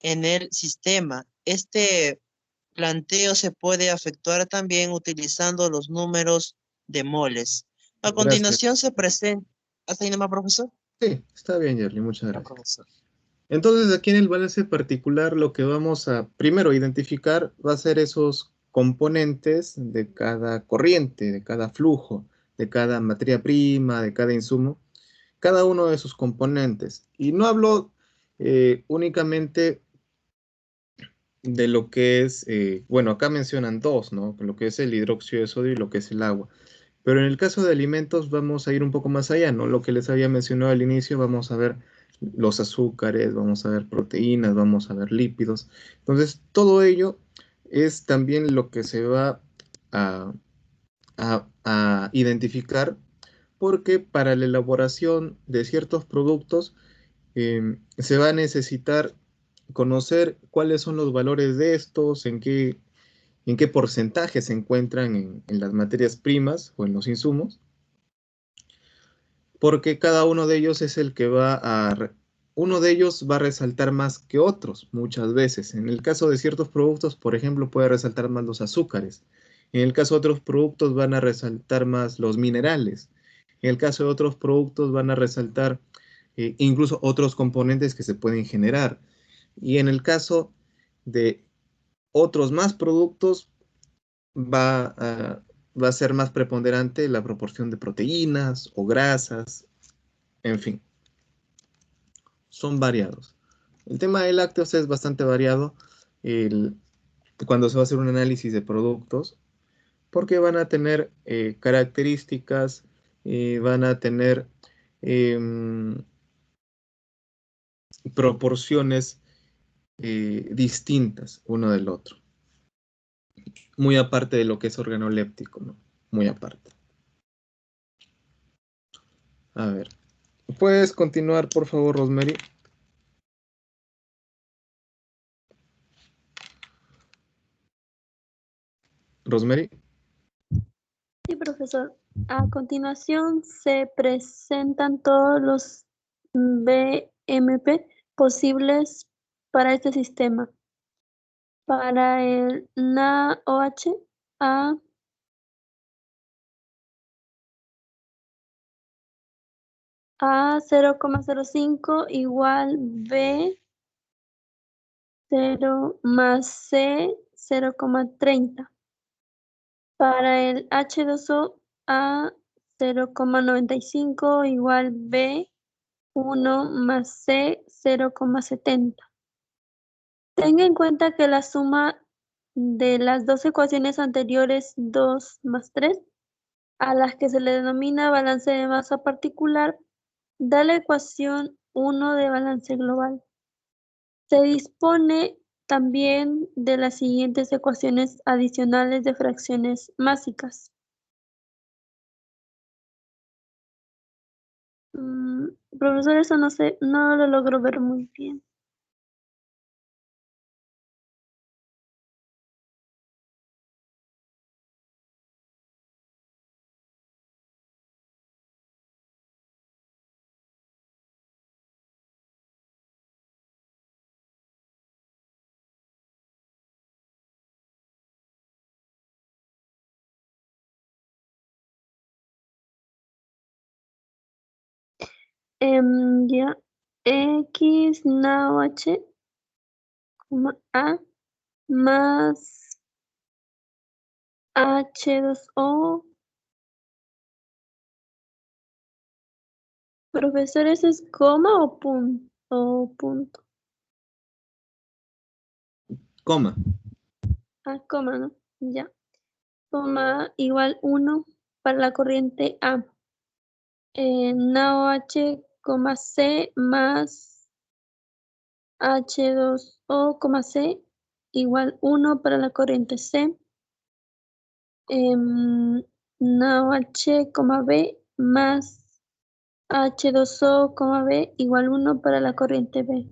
en el sistema. Este planteo se puede efectuar también utilizando los números de moles. A gracias. continuación se presenta. ¿Hasta ahí nomás, profesor? Sí, está bien, Yerli, muchas Ya, gracias. profesor. Entonces, aquí en el balance particular, lo que vamos a primero identificar va a ser esos componentes de cada corriente, de cada flujo, de cada materia prima, de cada insumo, cada uno de sus componentes. Y no hablo únicamente de lo que es, bueno, acá mencionan dos, ¿no? Lo que es el hidróxido de sodio y lo que es el agua. Pero en el caso de alimentos vamos a ir un poco más allá, ¿no? Lo que les había mencionado al inicio, vamos a ver los azúcares, vamos a ver proteínas, vamos a ver lípidos. Entonces, todo ello es también lo que se va a, a identificar porque para la elaboración de ciertos productos se va a necesitar conocer cuáles son los valores de estos, en qué porcentaje se encuentran en las materias primas o en los insumos, porque cada uno de ellos es el que uno de ellos va a resaltar más que otros muchas veces. En el caso de ciertos productos, por ejemplo, puede resaltar más los azúcares. En el caso de otros productos van a resaltar más los minerales. En el caso de otros productos van a resaltar incluso otros componentes que se pueden generar. Y en el caso de otros más productos, va a, va a ser más preponderante la proporción de proteínas o grasas, en fin, son variados. El tema de lácteos es bastante variado cuando se va a hacer un análisis de productos, porque van a tener características, van a tener em, proporciones distintas uno del otro, muy aparte de lo que es organoléptico, ¿no? Muy aparte. A ver, ¿puedes continuar, por favor, Rosemary? Rosemary. Sí, profesor. A continuación se presentan todos los BMP posibles para este sistema. Para el NaOH, A A 0,05 igual B 0 más C 0,30. Para el H2O, A 0,95 igual B 1 más C 0,70. Tenga en cuenta que la suma de las dos ecuaciones anteriores, 2 más 3, a las que se le denomina balance de masa particular, da la ecuación 1 de balance global. Se dispone también de las siguientes ecuaciones adicionales de fracciones másicas. Profesor, eso no sé, no lo logro ver muy bien. Ya, X NaOH, A más H2O. Profesor, ¿ese es coma o punto? Coma. Ah, coma, ¿no? Ya. Coma igual 1 para la corriente A. NaOH, C más H2O, C igual 1 para la corriente C. NaOH, B más H2O, B igual 1 para la corriente B.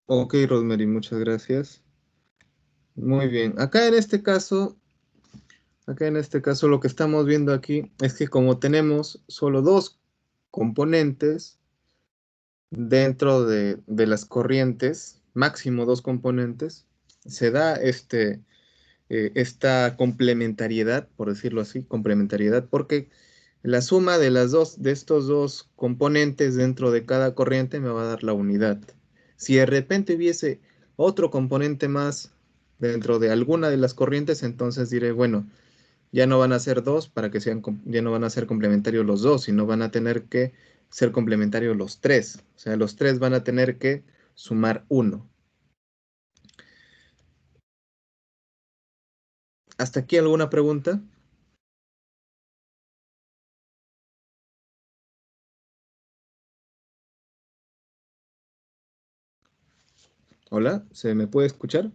Ok, Rosemary, muchas gracias. Muy bien. Acá en este caso lo que estamos viendo aquí es que como tenemos solo dos componentes dentro de las corrientes, máximo dos componentes, se da esta complementariedad, por decirlo así, complementariedad, porque la suma de estos dos componentes dentro de cada corriente me va a dar la unidad. Si de repente hubiese otro componente más dentro de alguna de las corrientes, entonces diré, bueno, ya no van a ser dos para que sean, ya no van a ser complementarios los dos, sino van a tener que ser complementarios los tres. O sea, los tres van a tener que sumar uno. ¿Hasta aquí alguna pregunta? Hola, ¿se me puede escuchar?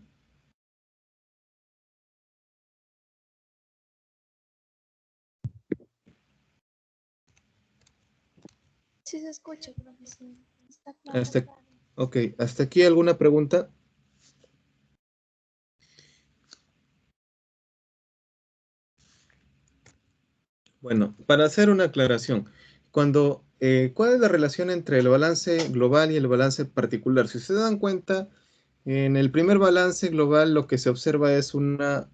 Sí se escucha, profesor. Está claro. Hasta, ok, ¿hasta aquí alguna pregunta? Bueno, para hacer una aclaración, ¿cuál es la relación entre el balance global y el balance particular? Si se dan cuenta, en el primer balance global lo que se observa es una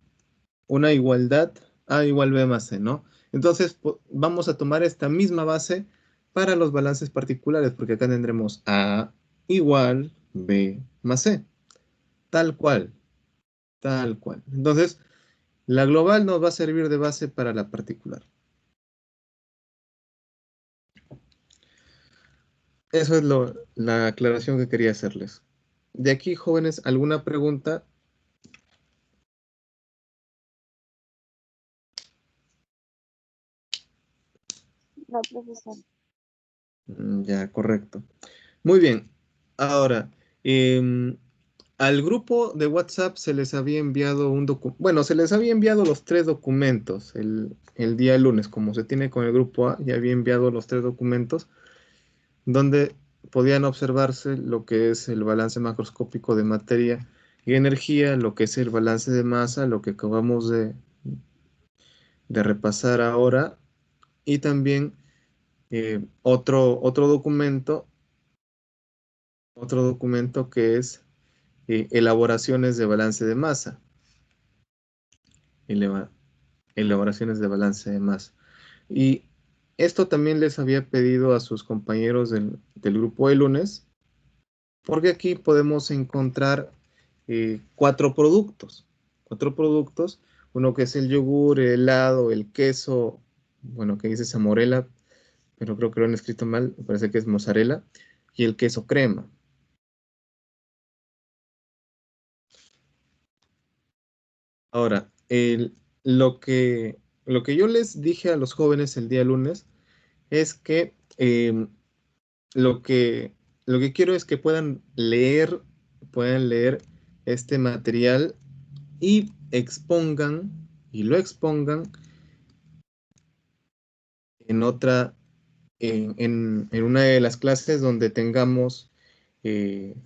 igualdad A igual B más C, ¿no? Entonces, vamos a tomar esta misma base para los balances particulares, porque acá tendremos A igual B más C, tal cual, tal cual. Entonces, la global nos va a servir de base para la particular. Eso es la aclaración que quería hacerles. De aquí, jóvenes, ¿alguna pregunta? No, profesor. Ya, correcto. Muy bien. Ahora, al grupo de WhatsApp se les había enviado un documento, bueno, se les había enviado los tres documentos el día lunes, como se tiene con el grupo A, ya había enviado los tres documentos, donde podían observarse lo que es el balance macroscópico de materia y energía, lo que es el balance de masa, lo que acabamos de repasar ahora, y también otro documento que es elaboraciones de balance de masa. Eleva- elaboraciones de balance de masa. Y esto también les había pedido a sus compañeros del grupo de lunes, porque aquí podemos encontrar cuatro productos. Cuatro productos, uno que es el yogur, el helado, el queso, bueno, que dice Zamorella, pero creo que lo han escrito mal, me parece que es mozzarella, y el queso crema. Ahora, lo que yo les dije a los jóvenes el día lunes es que lo que, lo que quiero es que puedan leer este material y lo expongan en otra, en una de las clases donde tengamos,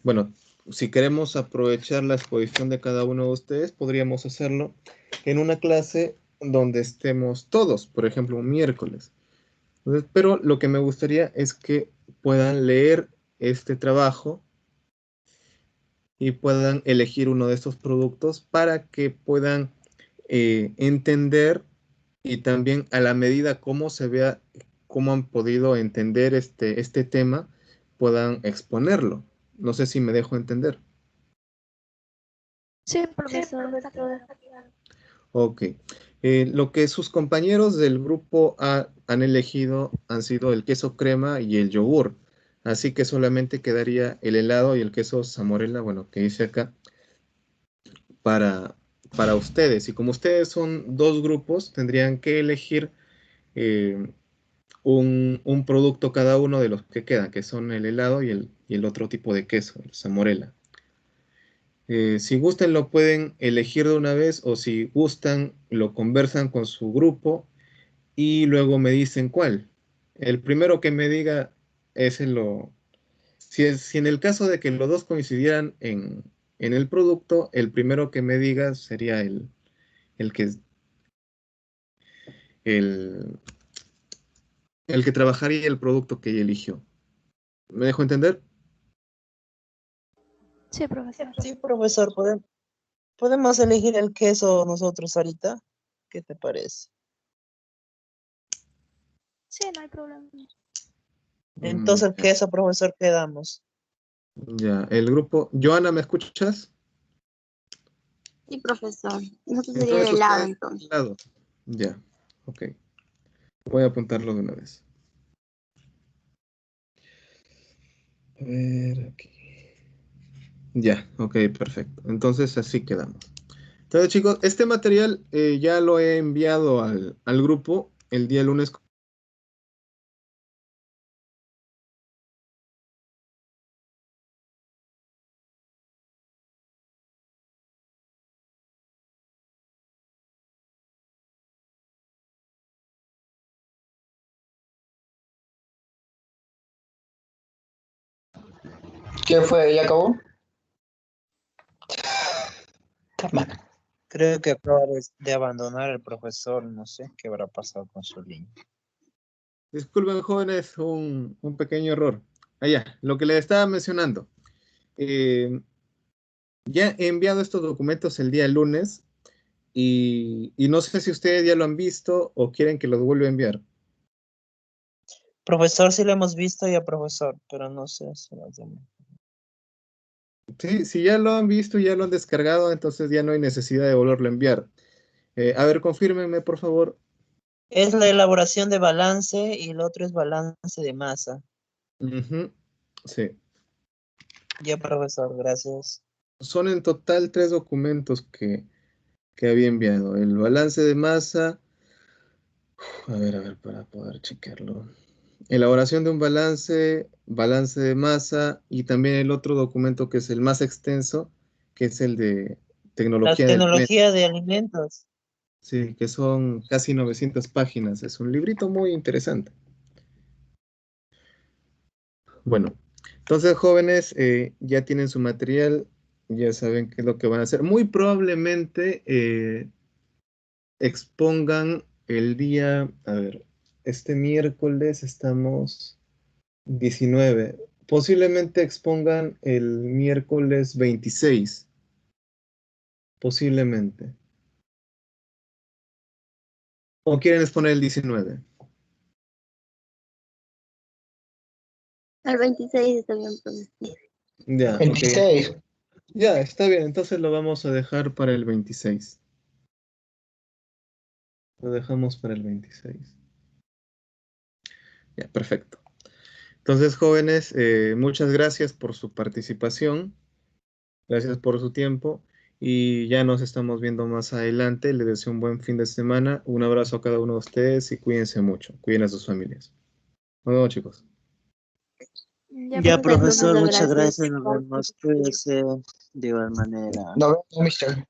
bueno, si queremos aprovechar la exposición de cada uno de ustedes, podríamos hacerlo en una clase donde estemos todos, por ejemplo, un miércoles. Entonces, pero lo que me gustaría es que puedan leer este trabajo y puedan elegir uno de estos productos para que puedan entender y también a la medida cómo se vea, cómo han podido entender este tema, puedan exponerlo. No sé si me dejo entender. Sí, profesor, está claro. Ok. Lo que sus compañeros del grupo A han elegido han sido el queso crema y el yogur. Así que solamente quedaría el helado y el queso Zamorella, bueno, que dice acá, para, para ustedes. Y como ustedes son dos grupos, tendrían que elegir eh, un producto cada uno de los que quedan, que son el helado y el otro tipo de queso, el Zamorella. Si gustan, lo pueden elegir de una vez o si gustan, lo conversan con su grupo y luego me dicen cuál. El primero que me diga es si en el caso de que los dos coincidieran en el producto, el primero que me diga sería el que, el, el que trabajaría el producto que ella eligió. ¿Me dejo entender? Sí, profesor. Sí, profesor, podemos elegir el queso nosotros ahorita. ¿Qué te parece? Sí, no hay problema. Entonces, el Ya, queso, profesor, quedamos. ya. El grupo. Joana, ¿me escuchas? Sí, profesor. Nosotros sería Entonces el helado, ustedes, entonces. lado. Ya, ok. Voy a apuntarlo de una vez. A ver, aquí. Ya, ok, perfecto. Entonces así quedamos. Entonces, chicos, este material ya lo he enviado al grupo el día lunes. ¿Qué fue? ¿Ya acabó? Creo que acaba de abandonar el profesor. No sé qué habrá pasado con su línea. Disculpen, jóvenes, un pequeño error. Allá, lo que les estaba mencionando. Eh, ya he enviado estos documentos el día lunes y no sé si ustedes ya lo han visto o quieren que los vuelva a enviar. Profesor, sí lo hemos visto ya, profesor, pero no sé si los demás. Sí, si ya lo han visto y ya lo han descargado, entonces ya no hay necesidad de volverlo a enviar. A ver, confírmenme, por favor. Es la elaboración de balance y el otro es balance de masa. Ujú, sí. Ya, profesor, gracias. Son en total tres documentos que había enviado. El balance de masa, a ver, para poder chequearlo. Elaboración de un balance, balance de masa y también el otro documento que es el más extenso, que es el de La tecnología de alimentos. tecnología de alimentos. Sí, que son casi 900 páginas. Es un librito muy interesante. Bueno, Entonces, jóvenes, ya tienen su material, ya saben qué es lo que van a hacer. Muy probablemente expongan el día, a ver, este miércoles estamos 19. Posiblemente expongan el miércoles 26, posiblemente. ¿O quieren exponer el 19? El 26 está bien, profesor. Ya, El ok. 16. Ya, está bien, entonces lo vamos a dejar para el 26. Lo dejamos para el 26. Ya, perfecto. Entonces, jóvenes, muchas gracias por su participación, gracias por su tiempo y ya nos estamos viendo más adelante. Les deseo un buen fin de semana. Un abrazo a cada uno de ustedes y cuídense mucho. Cuiden a sus familias. Nos vemos, chicos. Ya, Ya, Perfecto, profesor, profesor. muchas gracias. gracias. Nos vemos. Cuídese de igual manera. Nos vemos, mister.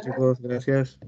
Chicos, gracias.